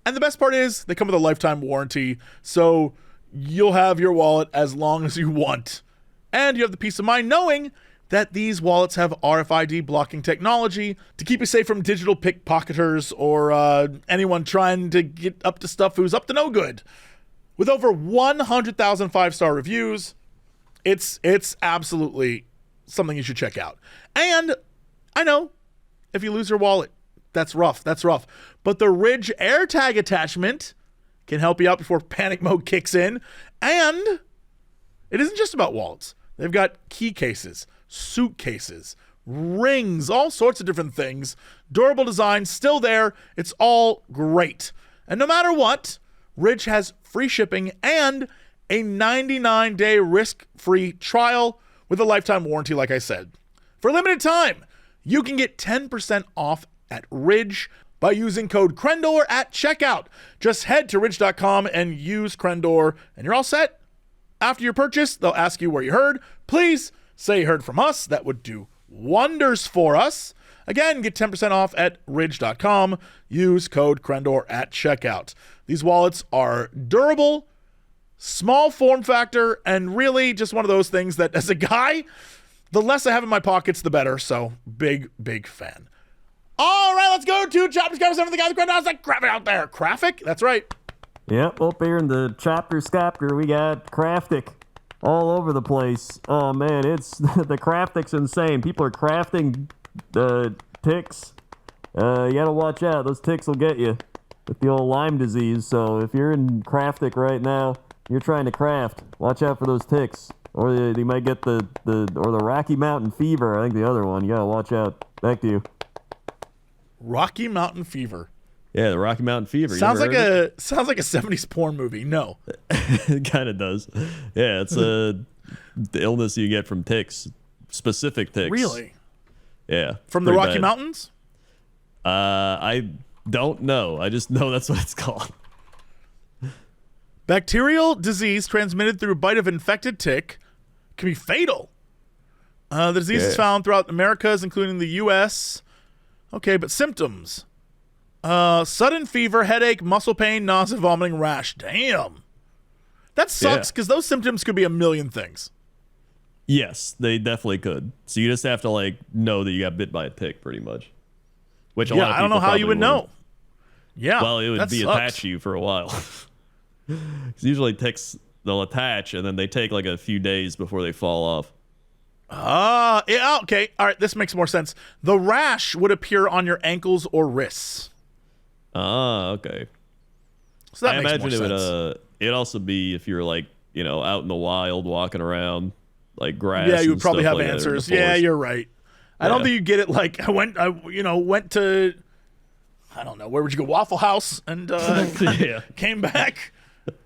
And the best part is they come with a lifetime warranty, so you'll have your wallet as long as you want. And you have the peace of mind knowing that these wallets have RFID blocking technology to keep you safe from digital pickpocketers or anyone trying to get up to stuff who's up to no good. With over 100,000 5-star reviews, it's absolutely something you should check out. And I know, if you lose your wallet, that's rough. But the Ridge AirTag attachment can help you out before panic mode kicks in. And it isn't just about wallets. They've got key cases, suitcases, rings, all sorts of different things. Durable design, still there. It's all great. And no matter what, Ridge has free shipping and a 99-day risk-free trial with a lifetime warranty, like I said. For a limited time, you can get 10% off at Ridge by using code Crendor at checkout. Just head to ridge.com and use Crendor, and you're all set. After your purchase, they'll ask you where you heard. Please say you heard from us. That would do wonders for us. Again, get 10% off at ridge.com. Use code Crendor at checkout. These wallets are durable, small form factor, and really just one of those things that as a guy, The less I have in my pockets, the better. So big fan. All right, let's go to Chapters Chapter 7. The guy that like Craftic out there. Craftic? That's right. Yep, up here in the chapter scapter, we got Craftic all over the place. Oh man, it's the Craftic's insane. People are crafting the ticks. You gotta watch out; those ticks will get you with the old Lyme disease. So if you're in Craftic right now, you're trying to craft. Watch out for those ticks, or you might get the Rocky Mountain fever. I think the other one. You gotta watch out. Back to you. Rocky Mountain Fever. Yeah, the Rocky Mountain Fever. Sounds like a 70s porn movie. No. It kind of does. Yeah, it's the illness you get from ticks, specific ticks. Really? Yeah. From the pretty Rocky bad. Mountains? I don't know. I just know that's what it's called. Bacterial disease transmitted through a bite of infected tick can be fatal. The disease is found throughout the Americas, including the U.S. Okay, but symptoms. Sudden fever, headache, muscle pain, nausea, vomiting, rash. Damn. That sucks because those symptoms could be a million things. Yes, they definitely could. So you just have to like know that you got bit by a tick, pretty much. Which a lot of I don't know people how you would probably know. Yeah, Well, it would that be sucks. attached to you for a while. 'Cause usually ticks, they'll attach and then they take like a few days before they fall off. Yeah, okay. All right, this makes more sense. The rash would appear on your ankles or wrists. Ah, okay. So that I makes imagine more it sense. would it'd also be if you're like, out in the wild walking around like grass. Yeah, you would and probably stuff have like that in the answers. Yeah, forest. you're right. I don't Yeah. think you get it like I went to I don't know, where would you go? Waffle House and Yeah. came back.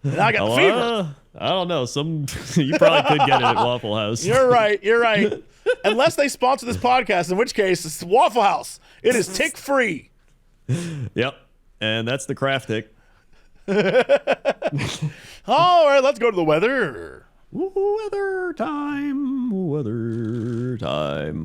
And I got the Oh, fever. I don't know. You probably could get it at Waffle House. You're right. Unless they sponsor this podcast, in which case it's Waffle House. It is tick free. Yep. And that's the Craftic. All right, let's go to the weather. Weather time.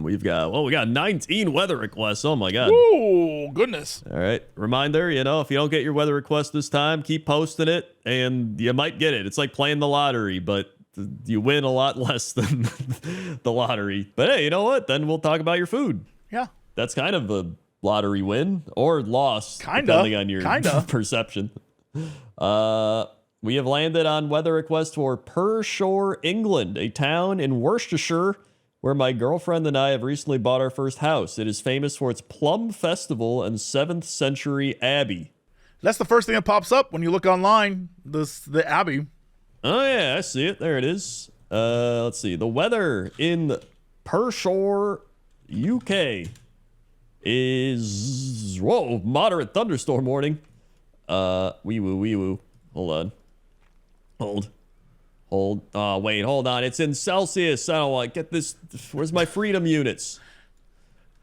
We got 19 weather requests. Oh my God. Oh, goodness. All right. Reminder, if you don't get your weather request this time, keep posting it and you might get it. It's like playing the lottery, but you win a lot less than the lottery. But hey, you know what? Then we'll talk about your food. Yeah. That's kind of a lottery win or loss, depending on your perception. We have landed on weather request for Pershore, England, a town in Worcestershire where my girlfriend and I have recently bought our first house. It is famous for its plum festival and 7th century abbey. That's the first thing that pops up when you look online. The Abbey. Oh yeah, I see it. There it is. Let's see. The weather in Pershore, UK is moderate thunderstorm warning. Wee woo. Hold on. Hold. Oh wait, hold on. It's in Celsius. I don't want get this. Where's my freedom units?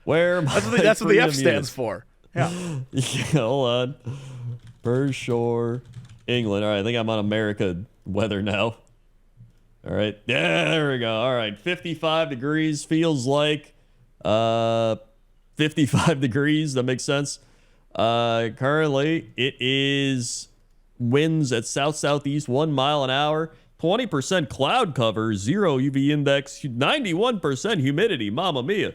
Where? That's what the F stands for. Yeah. Yeah, hold on. Pershore, England. All right, I think I'm on America weather now. All right. Yeah, there we go. All right. 55 degrees feels like 55 degrees. That makes sense. Currently, it is winds at south-southeast 1 mile an hour. 20% cloud cover, 0 UV index, 91% humidity. Mamma mia.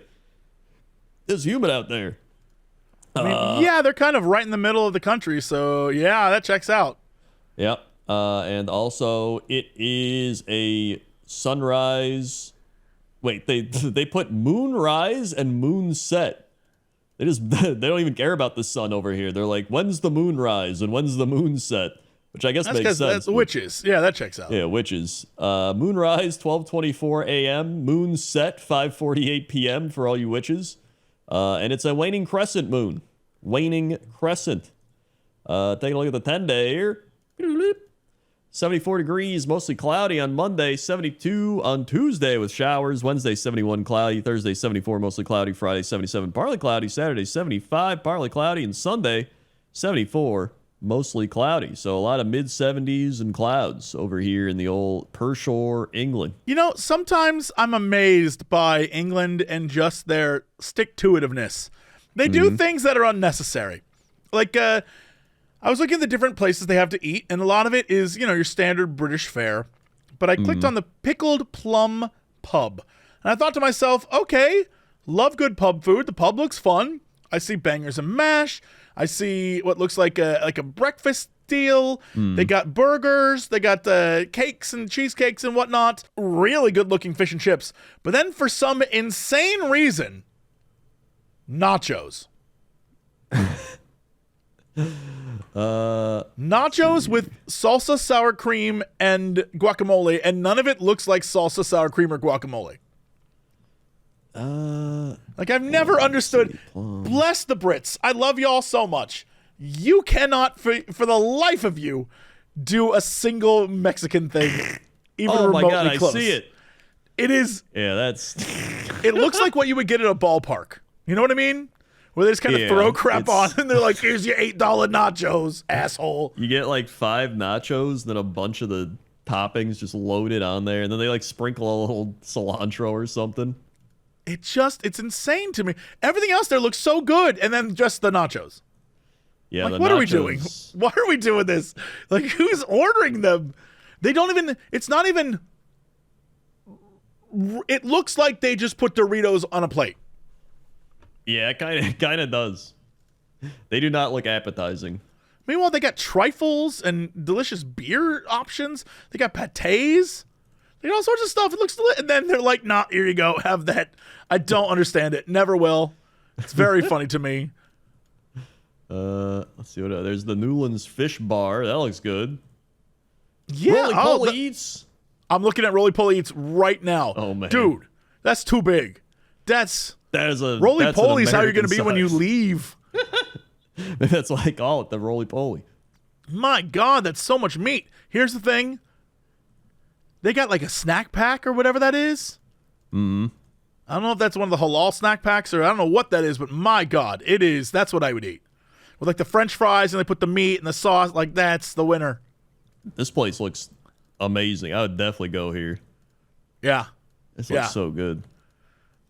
It's humid out there. I mean, yeah, they're kind of right in the middle of the country, so yeah, that checks out. Yep. And also, it is a sunrise. Wait, they put moonrise and moonset. They don't even care about the sun over here. They're like, when's the moon rise and when's the moon set? Which I guess That's makes because sense. that's witches. Yeah, that checks out. Yeah, witches. Moonrise 12:24 a.m. Moon set 5:48 p.m. for all you witches. And it's a waning crescent moon. Waning crescent. Take a look at the 10-day here. 74 degrees, mostly cloudy on Monday. 72 on Tuesday with showers. Wednesday 71 cloudy. Thursday 74 mostly cloudy. Friday 77 partly cloudy. Saturday 75 partly cloudy. And Sunday 74 mostly cloudy. So a lot of mid-70s and clouds over here in the old Pershore, England. You know, sometimes I'm amazed by England and just their stick-to-itiveness. They do things that are unnecessary. Like, I was looking at the different places they have to eat, and a lot of it is, your standard British fare. But I clicked on the Pickled Plum Pub. And I thought to myself, okay, love good pub food. The pub looks fun. I see bangers and mash. I see what looks like a breakfast deal. They got burgers. They got cakes and cheesecakes and whatnot. Really good looking fish and chips. But then for some insane reason, nachos. Nachos with salsa, sour cream, and guacamole, and none of it looks like salsa, sour cream, or guacamole. Like, I've never understood. Bless the Brits. I love y'all so much. You cannot, for the life of you, do a single Mexican thing, even remotely my God, close. I see it. It is. Yeah, that's. It looks like what you would get at a ballpark. You know what I mean? Where they just kind of throw crap on, and they're like, "Here's your $8 nachos, asshole." You get like 5 nachos, then a bunch of the toppings just loaded on there, and then they like sprinkle a little cilantro or something. It's insane to me. Everything else there looks so good, and then just the nachos. Yeah, like, the what nachos. are we doing? Why are we doing this? Like, who's ordering them? They don't even. It's not even. It looks like they just put Doritos on a plate. Yeah, it kind of does. They do not look appetizing. Meanwhile, they got trifles and delicious beer options. They got pâtés. They got all sorts of stuff. It looks delicious. And then they're like, nah, here you go. Have that. I don't understand it. Never will. It's very funny to me. Let's see what there's the Newlands Fish Bar. That looks good. Yeah. Roly-poly eats. I'm looking at Roly-Poly Eats right now. Oh, man. Dude, that's too big. That is a Roly-Poly's how you're going to be size. when you leave. That's what I call it, the roly-poly. My God, that's so much meat. Here's the thing. They got like a snack pack or whatever that is. I don't know if that's one of the halal snack packs or I don't know what that is, but my God, it is. That's what I would eat. With like the French fries and they put the meat and the sauce. Like, that's the winner. This place looks amazing. I would definitely go here. Yeah. This looks so good.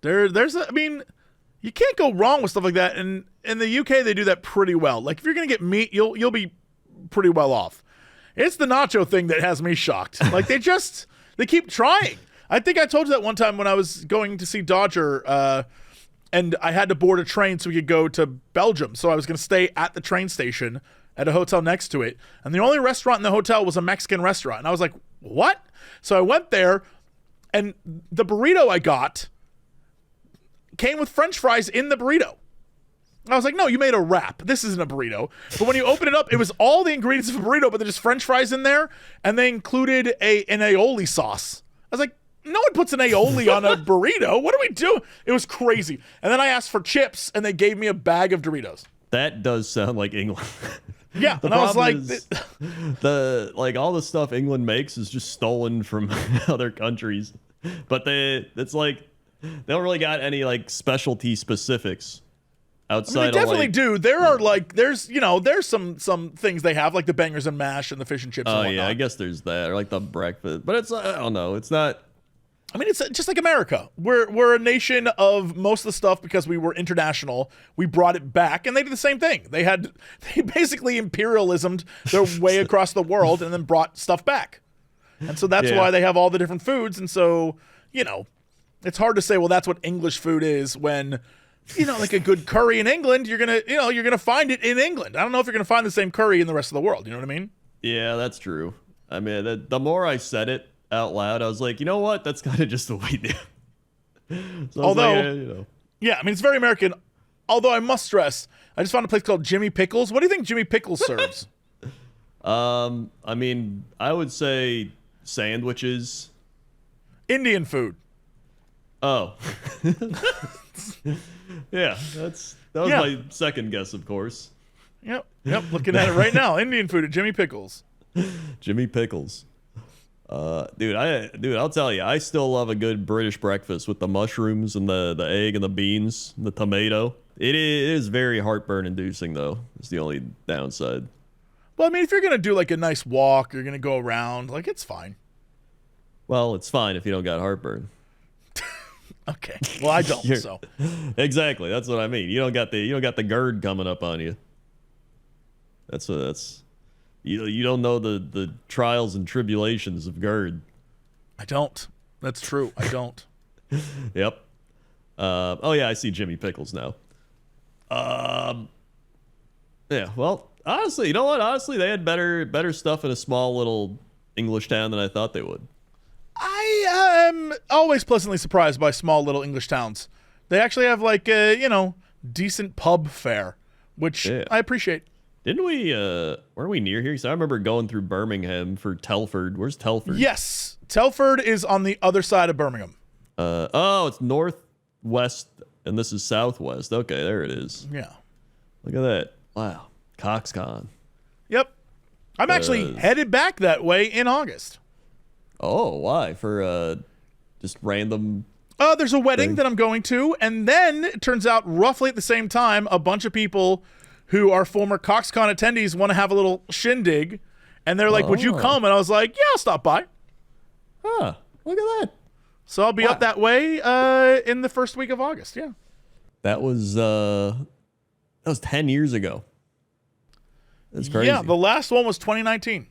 I mean, you can't go wrong with stuff like that. And in the UK, they do that pretty well. Like, if you're going to get meat, you'll be pretty well off. It's the nacho thing that has me shocked. Like, they keep trying. I think I told you that one time when I was going to see Dodger, and I had to board a train so we could go to Belgium. So I was going to stay at the train station at a hotel next to it. And the only restaurant in the hotel was a Mexican restaurant. And I was like, what? So I went there, and the burrito I got came with French fries in the burrito. I was like, no, you made a wrap. This isn't a burrito. But when you open it up, it was all the ingredients of a burrito, but there's French fries in there, and they included an aioli sauce. I was like, no one puts an aioli on a burrito. What are we doing? It was crazy. And then I asked for chips, and they gave me a bag of Doritos. That does sound like England. Yeah, and I was like, all the stuff England makes is just stolen from other countries. But it's like they don't really got any like specialty specifics outside. I mean, they definitely of, do. There are like there's some things they have like the bangers and mash and the fish and chips. Oh and yeah, I guess there's that or like the breakfast. But it's I don't know. It's not. I mean, it's just like America. We're a nation of most of the stuff because we were international. We brought it back, and they did the same thing. They basically imperialismed their way across the world and then brought stuff back. And so that's why they have all the different foods. And so, it's hard to say, well, that's what English food is when, like a good curry in England, you're gonna find it in England. I don't know if you're gonna find the same curry in the rest of the world. You know what I mean? Yeah, that's true. I mean, the more I said it out loud, I was like, you know what? That's kind of just the way they do. So Although, yeah, I mean, it's very American. Although I must stress, I just found a place called Jimmy Pickles. What do you think Jimmy Pickles serves? I mean, I would say sandwiches. Indian food. Oh. Yeah, that was my second guess, of course. Yep, looking at it right now. Indian food at Jimmy Pickles. Jimmy Pickles. Dude, I'll tell you, I still love a good British breakfast with the mushrooms and the egg and the beans, and the tomato. It is very heartburn inducing though. It's the only downside. Well, I mean, if you're gonna do like a nice walk, you're gonna go around, like it's fine. Well, it's fine if you don't got heartburn. Okay. Well, I don't. So exactly, that's what I mean. You don't got the GERD coming up on you. You don't know the trials and tribulations of GERD. I don't. That's true. I don't. Yep. Oh yeah, I see Jimmy Pickles now. Yeah. Well, honestly, you know what? Honestly, they had better stuff in a small little English town than I thought they would. I am always pleasantly surprised by small little English towns. They actually have like decent pub fare, which I appreciate. Didn't we? Weren't we near here? Because I remember going through Birmingham for Telford. Where's Telford? Yes, Telford is on the other side of Birmingham. It's northwest, and this is southwest. Okay, there it is. Yeah. Look at that. Wow. Cox Con. Yep. I'm actually headed back that way in August. Oh, why? For just random... There's a wedding that I'm going to, and then it turns out roughly at the same time, a bunch of people who are former Cox Con attendees want to have a little shindig, and they're like, would you come? And I was like, yeah, I'll stop by. Huh. Look at that. So I'll be up that way in the first week of August, yeah. That was 10 years ago. That's crazy. Yeah, the last one was 2019.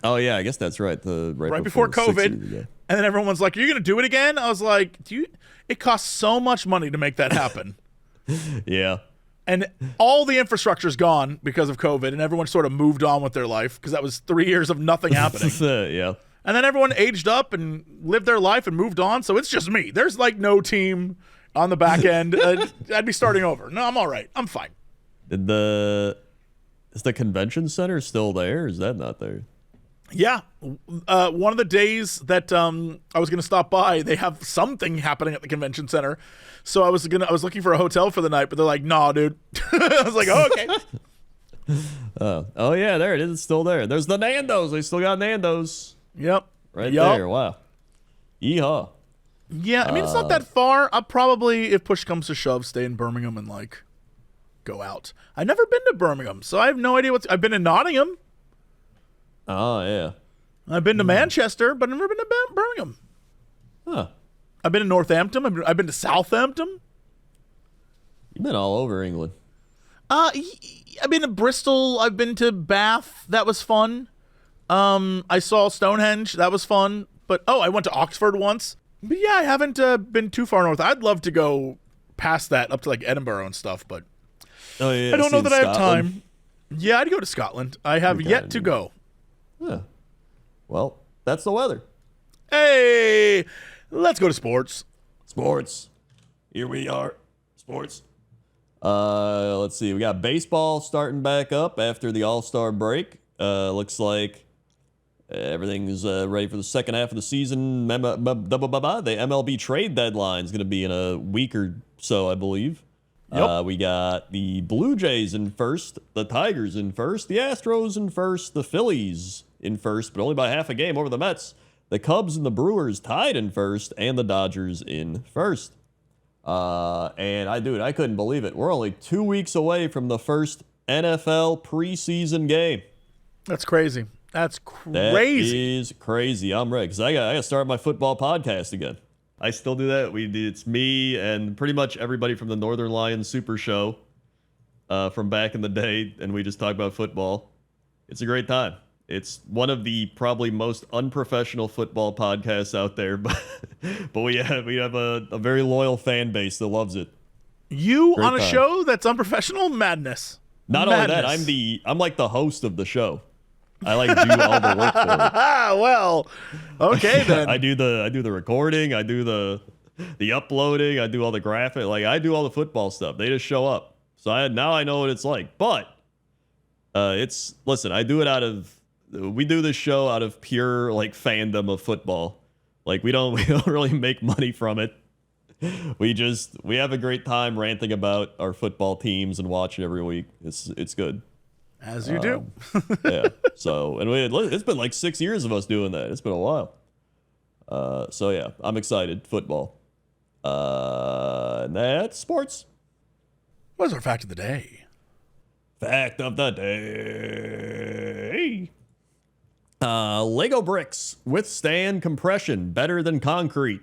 Oh, yeah, I guess that's right. Right before 6 COVID. years ago. And then everyone's like, are you going to do it again? I was like, it costs so much money to make that happen. Yeah. And all the infrastructure's gone because of COVID, and everyone sort of moved on with their life because that was 3 years of nothing happening. Yeah. And then everyone aged up and lived their life and moved on, so it's just me. There's like no team on the back end. I'd be starting over. No, I'm all right. I'm fine. Is the convention center still there? Or is that not there? Yeah. One of the days that I was going to stop by, they have something happening at the convention center. So I was looking for a hotel for the night, but they're like, nah, dude. I was like, oh, okay. Oh, yeah, there it is. It's still there. There's the Nando's. They still got Nando's. Yep. Right there. Wow. Yeehaw. Yeah, I mean, it's not that far. I'll probably, if push comes to shove, stay in Birmingham and, like, go out. I've never been to Birmingham, so I have no idea I've been to Nottingham. Oh, yeah. I've been to Manchester, but I've never been to Birmingham. Huh. I've been to Northampton. I've been to Southampton. You've been all over England. I've been to Bristol. I've been to Bath. That was fun. I saw Stonehenge. That was fun. But, I went to Oxford once. But, yeah, I haven't been too far north. I'd love to go past that up to, like, Edinburgh and stuff, but I don't know that I have time. Yeah, I'd go to Scotland. I have yet to go. Yeah. Well, that's the weather. Hey, let's go to sports. Sports. Here we are. Sports. Let's see. We got baseball starting back up after the All-Star break. Looks like everything's ready for the second half of the season. The MLB trade deadline is going to be in a week or so, I believe. Yep. We got the Blue Jays in first, the Tigers in first, the Astros in first, the Phillies in first, but only by half a game over the Mets. The Cubs and the Brewers tied in first, and the Dodgers in first. And I couldn't believe it. We're only 2 weeks away from the first NFL preseason game. That's crazy. That's crazy. That is crazy. I'm ready because I got to start my football podcast again. I still do that. It's me and pretty much everybody from the Northern Lions Super Show from back in the day, and we just talk about football. It's a great time. It's one of the probably most unprofessional football podcasts out there, but we have a very loyal fan base that loves it. You great on a time. Show that's unprofessional? Madness. Not only that, I'm like the host of the show. I like do all the work for it. Well, okay then. I do the recording, I do the uploading, I do all the graphic, like I do all the football stuff. They just show up. So now I know what it's like. But I do it we do this show out of pure like fandom of football. Like we don't really make money from it. We have a great time ranting about our football teams and watching every week. It's good. As you do. Yeah. So, and it's been like 6 years of us doing that. It's been a while. So yeah, I'm excited. Football. And that's sports. What is our fact of the day? Fact of the day. Lego bricks withstand compression better than concrete.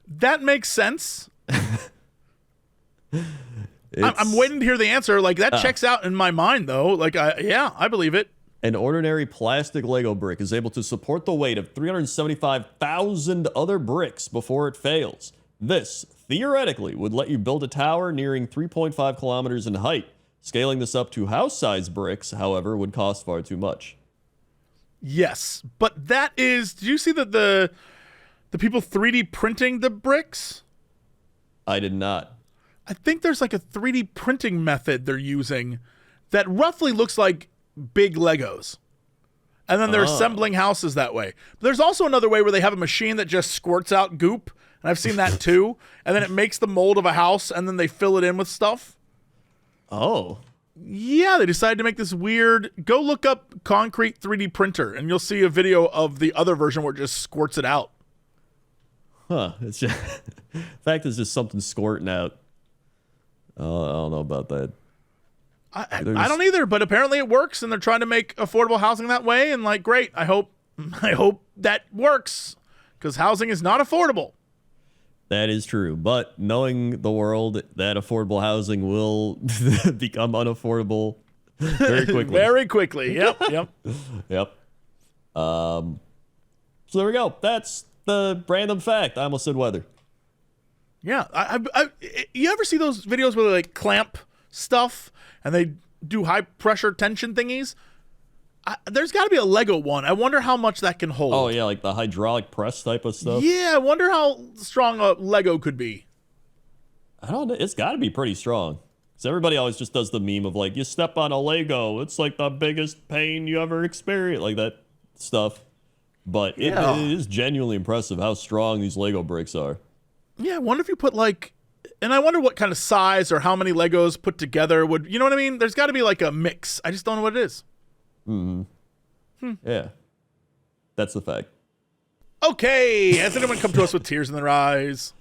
That makes sense. I'm waiting to hear the answer. Like that checks out in my mind, though. Like, I believe it. An ordinary plastic Lego brick is able to support the weight of 375,000 other bricks before it fails. This, theoretically, would let you build a tower nearing 3.5 kilometers in height. Scaling this up to house-sized bricks, however, would cost far too much. Yes, but that is... Did you see that the people 3D printing the bricks? I did not. I think there's like a 3D printing method they're using that roughly looks like big Legos. And then they're assembling houses that way. But there's also another way where they have a machine that just squirts out goop, and I've seen that too, and then it makes the mold of a house, and then they fill it in with stuff. Oh. Yeah, they decided to make this weird... Go look up concrete 3D printer, and you'll see a video of the other version where it just squirts it out. Huh. It's just... In fact, it's just something squirting out. I don't know about that. I don't either, but apparently it works, and they're trying to make affordable housing that way, and like, great. I hope that works, because housing is not affordable. That is true, but knowing the world, that affordable housing will become unaffordable very quickly. Very quickly. Yep. Yep. So there we go. That's the random fact. I almost said weather. Yeah. You ever see those videos where they like clamp stuff and they do high pressure tension thingies? There's got to be a Lego one. I wonder how much that can hold. Oh, yeah, like the hydraulic press type of stuff. Yeah, I wonder how strong a Lego could be. I don't know. It's got to be pretty strong. Because everybody always just does the meme of like, you step on a Lego, it's like the biggest pain you ever experienced, like that stuff. But it is genuinely impressive how strong these Lego bricks are. Yeah, I wonder if you put like, and I wonder what kind of size or how many Legos put together would, you know what I mean? There's got to be like a mix. I just don't know what it is. Yeah. That's the fact. Okay, has anyone come to us with tears in their eyes?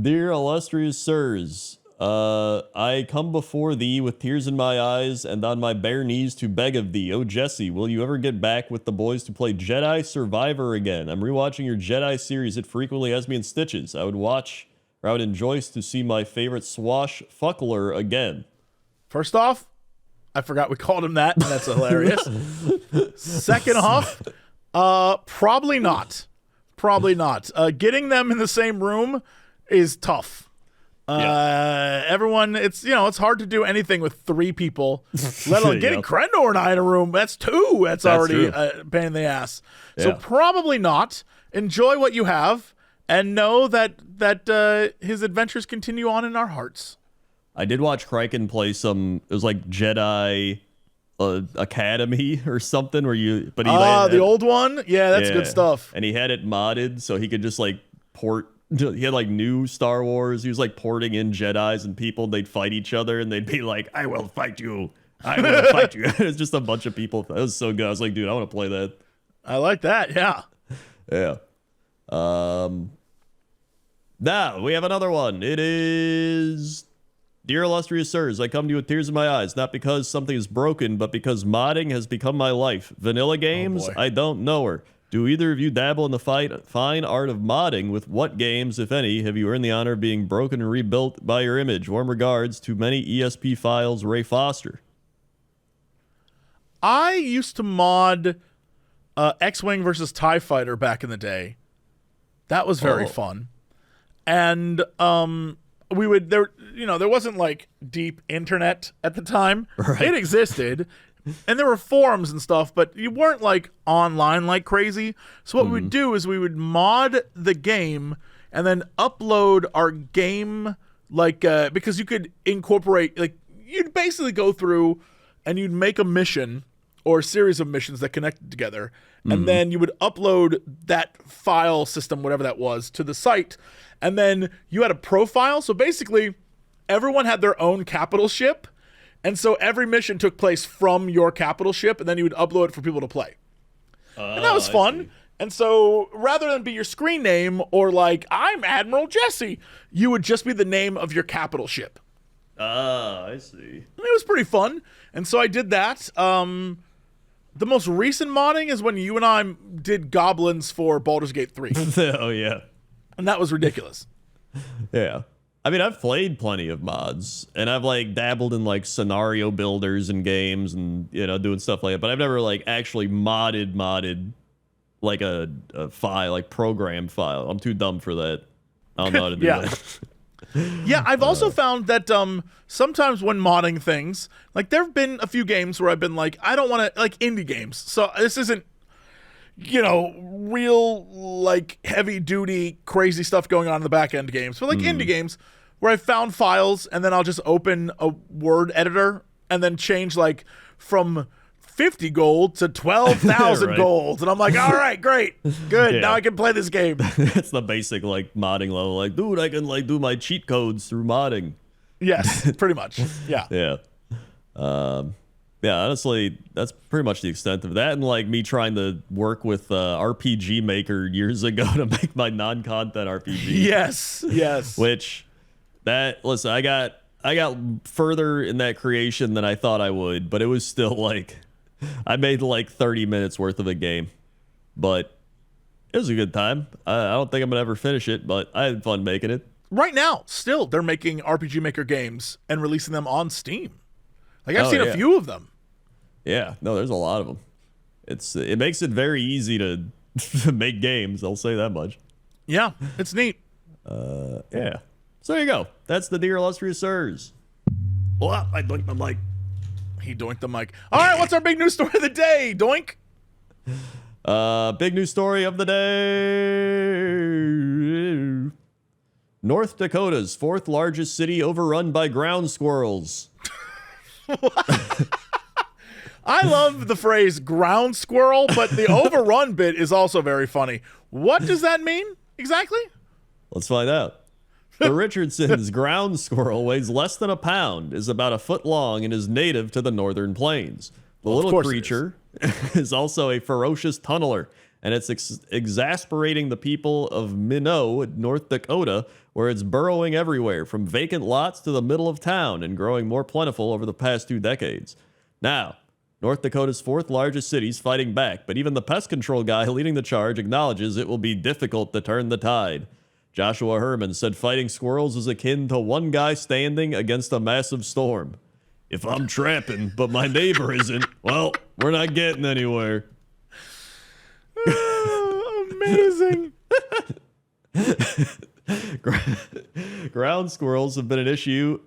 Dear illustrious sirs, I come before thee with tears in my eyes and on my bare knees to beg of thee. Oh, Jesse, will you ever get back with the boys to play Jedi Survivor again? I'm rewatching your Jedi series. It frequently has me in stitches. I would enjoy to see my favorite swashbuckler again. First off, I forgot we called him that, and that's hilarious. Second off, probably not. Probably not. Getting them in the same room is tough. Everyone, it's hard to do anything with 3 people, let alone getting Crendor and I in a room. That's 2. That's already a pain in the ass. Yeah. So probably not. Enjoy what you have, and know that his adventures continue on in our hearts. I did watch Kraken play some. It was like Jedi Academy or something where you. But he the old one. Yeah, that's good stuff. And he had it modded so he could just like port. He had like new Star Wars. He was like porting in Jedis and people. They'd fight each other and they'd be like, "I will fight you. I will fight you." It's just a bunch of people. It was so good. I was like, dude, I want to play that. I like that. Yeah. Yeah. Now we have another one. It is. Dear illustrious sirs, I come to you with tears in my eyes, not because something is broken, but because modding has become my life. Vanilla games, I don't know her. Do either of you dabble in the fine art of modding? With what games, if any, have you earned the honor of being broken and rebuilt by your image? Warm regards to many ESP files, Ray Foster. I used to mod X-Wing versus TIE Fighter back in the day. That was very fun. And we would there wasn't like deep internet at the time. Right. It existed, and there were forums and stuff, but you weren't like online like crazy. So what we would do is we would mod the game and then upload our game because you could incorporate, like, you'd basically go through and you'd make a mission or a series of missions that connected together, and then you would upload that file system, whatever that was, to the site. And then you had a profile. So basically, everyone had their own capital ship. And so every mission took place from your capital ship, and then you would upload it for people to play. And that was fun. And so rather than be your screen name or like, I'm Admiral Jesse, you would just be the name of your capital ship. I see. And it was pretty fun. And so I did that. The most recent modding is when you and I did goblins for Baldur's Gate 3. Oh, yeah. And that was ridiculous. Yeah. I mean, I've played plenty of mods, and I've like dabbled in like scenario builders and games, and doing stuff like that. But I've never like actually modded like a file, like program file. I'm too dumb for that. I don't know how to do that. Yeah, I've also found that sometimes when modding things, like there have been a few games where I've been like, I don't want to, like indie games. So this isn't, real like heavy duty crazy stuff going on in the back end games, but like indie games where I found files and then I'll just open a Word editor and then change like from 50 gold to 12,000 Right. gold. And I'm like, all right, great, good. Yeah. Now I can play this game. That's the basic like modding level. Like, dude, I can like do my cheat codes through modding. Yes, pretty much. Yeah. Yeah. Yeah, honestly, that's pretty much the extent of that. And like me trying to work with RPG Maker years ago to make my non-content RPG. Yes. Which listen, I got further in that creation than I thought I would, but it was still like I made like 30 minutes worth of a game. But it was a good time. I don't think I'm gonna ever finish it, but I had fun making it. Right now, still, they're making RPG Maker games and releasing them on Steam. Like, I've seen a few of them. Yeah, no, there's a lot of them. It makes it very easy to make games. I'll say that much. Yeah, it's neat. Yeah. So there you go. That's the Dear Illustrious Sirs. Well, I doinked the mic. He doinked the mic. All right, what's our big news story of the day, Doink? Big news story of the day. North Dakota's fourth largest city overrun by ground squirrels. I love the phrase ground squirrel, but the overrun bit is also very funny. What does that mean exactly? Let's find out. The Richardson's ground squirrel weighs less than a pound, is about a foot long, and is native to the northern plains. The little creature is also a ferocious tunneler, and it's exasperating the people of Minot, North Dakota, where it's burrowing everywhere, from vacant lots to the middle of town, and growing more plentiful over the past 2 decades. Now, North Dakota's fourth largest city is fighting back, but even the pest control guy leading the charge acknowledges it will be difficult to turn the tide. Joshua Herman said fighting squirrels is akin to one guy standing against a massive storm. If I'm trapping, but my neighbor isn't, well, we're not getting anywhere. Amazing. Ground squirrels have been an issue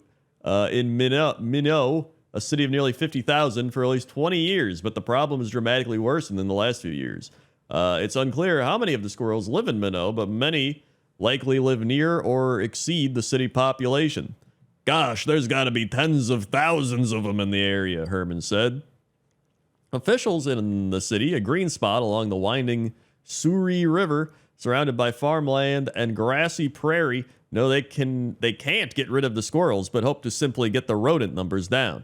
in Minot, a city of nearly 50,000, for at least 20 years, but the problem is dramatically worsened in the last few years. It's unclear how many of the squirrels live in Minot, but many likely live near or exceed the city population. Gosh, there's got to be tens of thousands of them in the area, Herman said. Officials in the city, a green spot along the winding Souris River, surrounded by farmland and grassy prairie, know they can't get rid of the squirrels, but hope to simply get the rodent numbers down.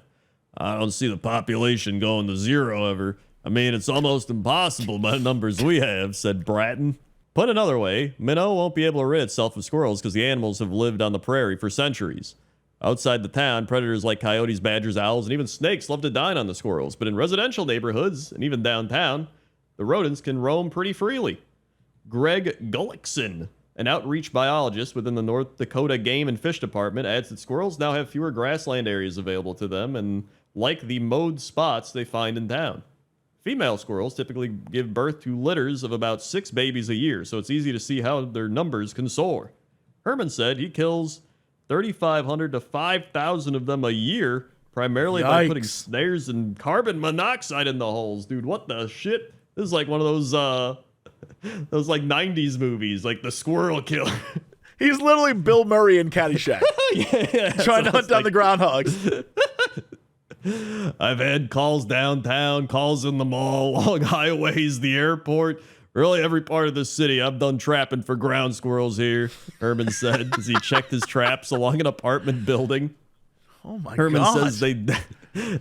I don't see the population going to zero ever. I mean, it's almost impossible by the numbers we have, said Bratton. Put another way, Minot won't be able to rid itself of squirrels because the animals have lived on the prairie for centuries. Outside the town, predators like coyotes, badgers, owls, and even snakes love to dine on the squirrels. But in residential neighborhoods, and even downtown, the rodents can roam pretty freely. Greg Gullickson, an outreach biologist within the North Dakota Game and Fish Department, adds that squirrels now have fewer grassland areas available to them and like the mowed spots they find in town. Female squirrels typically give birth to litters of about 6 babies a year, so it's easy to see how their numbers can soar. Herman said he kills 3,500 to 5,000 of them a year, primarily by putting snares and carbon monoxide in the holes. Dude, what the shit? This is like one of those like 90s movies, like the squirrel killer. He's literally Bill Murray in Caddyshack. Yeah, trying to hunt down the groundhogs. I've had calls downtown, calls in the mall, along highways, the airport, really every part of the city. I've done trapping for ground squirrels here, Herman said as he checked his traps along an apartment building. Oh my Herman God. says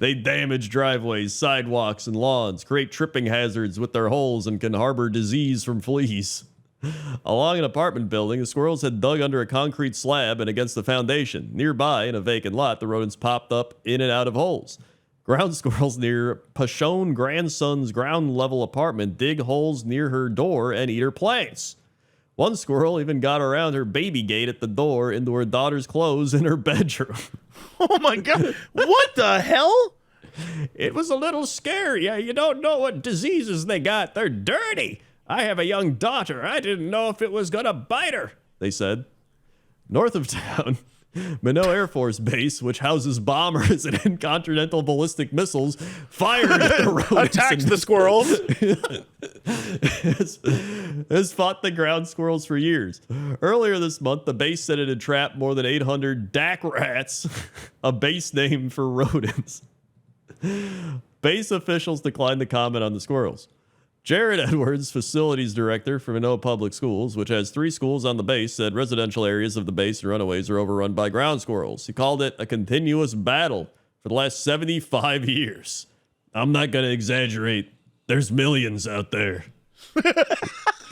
they damage driveways, sidewalks, and lawns, create tripping hazards with their holes, and can harbor disease from fleas. Along an apartment building, the squirrels had dug under a concrete slab and against the foundation. Nearby, in a vacant lot, the rodents popped up in and out of holes. Ground squirrels near Pashone grandson's ground-level apartment dig holes near her door and eat her plants. One squirrel even got around her baby gate at the door into her daughter's clothes in her bedroom. Oh my God. What the hell? It was a little scary. You don't know what diseases they got. They're dirty. I have a young daughter. I didn't know if it was going to bite her, they said. North of town, Minot Air Force Base, which houses bombers and intercontinental ballistic missiles, fired at the rodents. Attacks the squirrels. has fought the ground squirrels for years. Earlier this month, the base said it had trapped more than 800 dak rats, a base name for rodents. Base officials declined to comment on the squirrels. Jared Edwards, facilities director for Minot Public Schools, which has 3 schools on the base, said residential areas of the base and runaways are overrun by ground squirrels. He called it a continuous battle for the last 75 years. I'm not going to exaggerate. There's millions out there.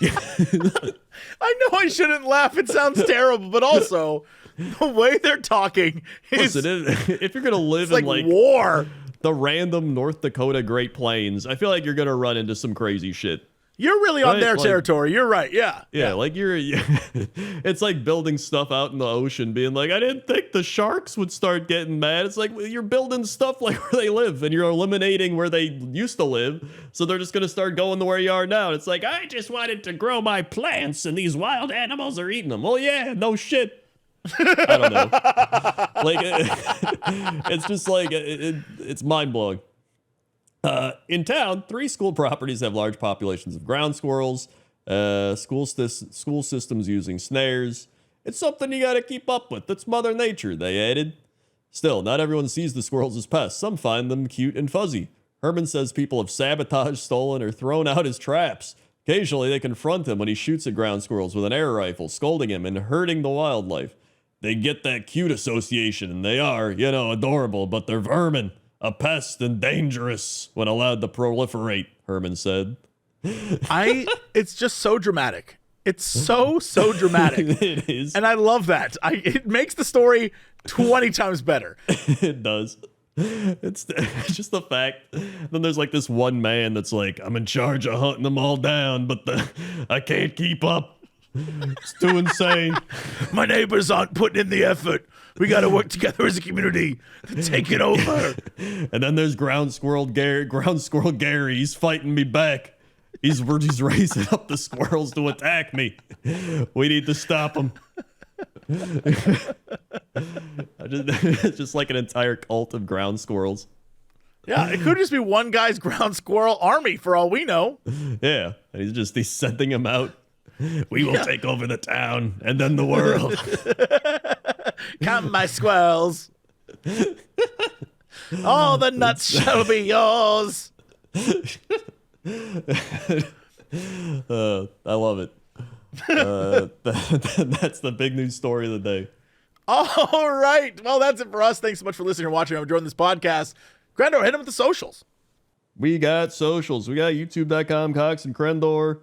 I know I shouldn't laugh. It sounds terrible, but also the way they're talking is Listen, if you're going to live like in like war. the random North Dakota Great Plains, I feel like you're going to run into some crazy shit. You're really on Right, their like- territory. You're right. Yeah. Yeah, like it's like building stuff out in the ocean, being like, I didn't think the sharks would start getting mad. It's like, well, you're building stuff like where they live, and you're eliminating where they used to live, so they're just going to start going to where you are now. It's like, I just wanted to grow my plants, and these wild animals are eating them. Well, yeah, no shit. I don't know. Like, it's just like, it's mind-blowing. In town, 3 school properties have large populations of ground squirrels. School systems using snares. It's something you got to keep up with. That's Mother Nature, they added. Still, not everyone sees the squirrels as pests. Some find them cute and fuzzy. Herman says people have sabotaged, stolen, or thrown out his traps. Occasionally, they confront him when he shoots at ground squirrels with an air rifle, scolding him and hurting the wildlife. They get that cute association, and they are, adorable, but they're vermin. A pest and dangerous when allowed to proliferate, Herman said. It's just so dramatic. It's so dramatic. It is. And I love that. It makes the story 20 times better. It does. It's just the fact. Then there's like this one man that's like, I'm in charge of hunting them all down, but I can't keep up. It's too insane. My neighbors aren't putting in the effort. We got to work together as a community to take it over. And then there's ground squirrel Gary. He's fighting me back. He's raising up the squirrels to attack me. We need to stop him. It's just like an entire cult of ground squirrels. Yeah, it could just be one guy's ground squirrel army for all we know. Yeah, and he's sending them out. We will take over the town and then the world. Come, my squirrels. All the nuts shall be yours. I love it. That's the big news story of the day. All right. Well, that's it for us. Thanks so much for listening and watching. I'm enjoying this podcast. Crendor, hit him with the socials. We got socials. We got youtube.com, Cox and Crendor.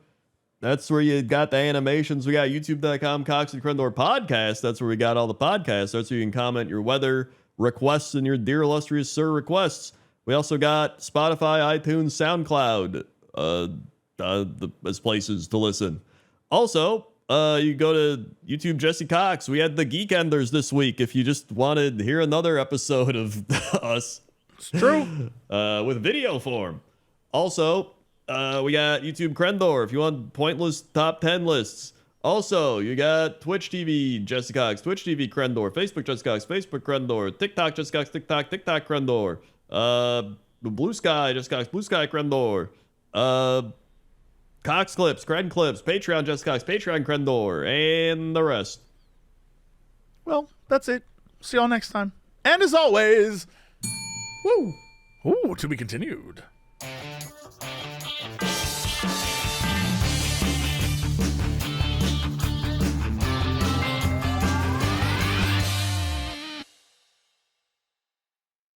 That's where you got the animations. We got youtube.com, Cox and Crendor podcast. That's where we got all the podcasts. That's where you can comment your weather requests and your Dear Illustrious Sir requests. We also got Spotify, iTunes, SoundCloud as places to listen. Also, you go to YouTube Jesse Cox. We had the Geekenders this week if you just wanted to hear another episode of us. It's true. With video form. Also, we got YouTube Crendor if you want pointless top 10 lists. Also, you got Twitch TV Jesse Cox, Twitch TV Crendor, Facebook Jesse Cox, Facebook Crendor, TikTok Jesse Cox, TikTok Crendor, Blue Sky Jesse Cox, Blue Sky Crendor, Cox Clips, Cred Clips, Patreon Jesse Cox, Patreon Crendor, and the rest. Well, that's it. See y'all next time. And as always, woo, to be continued.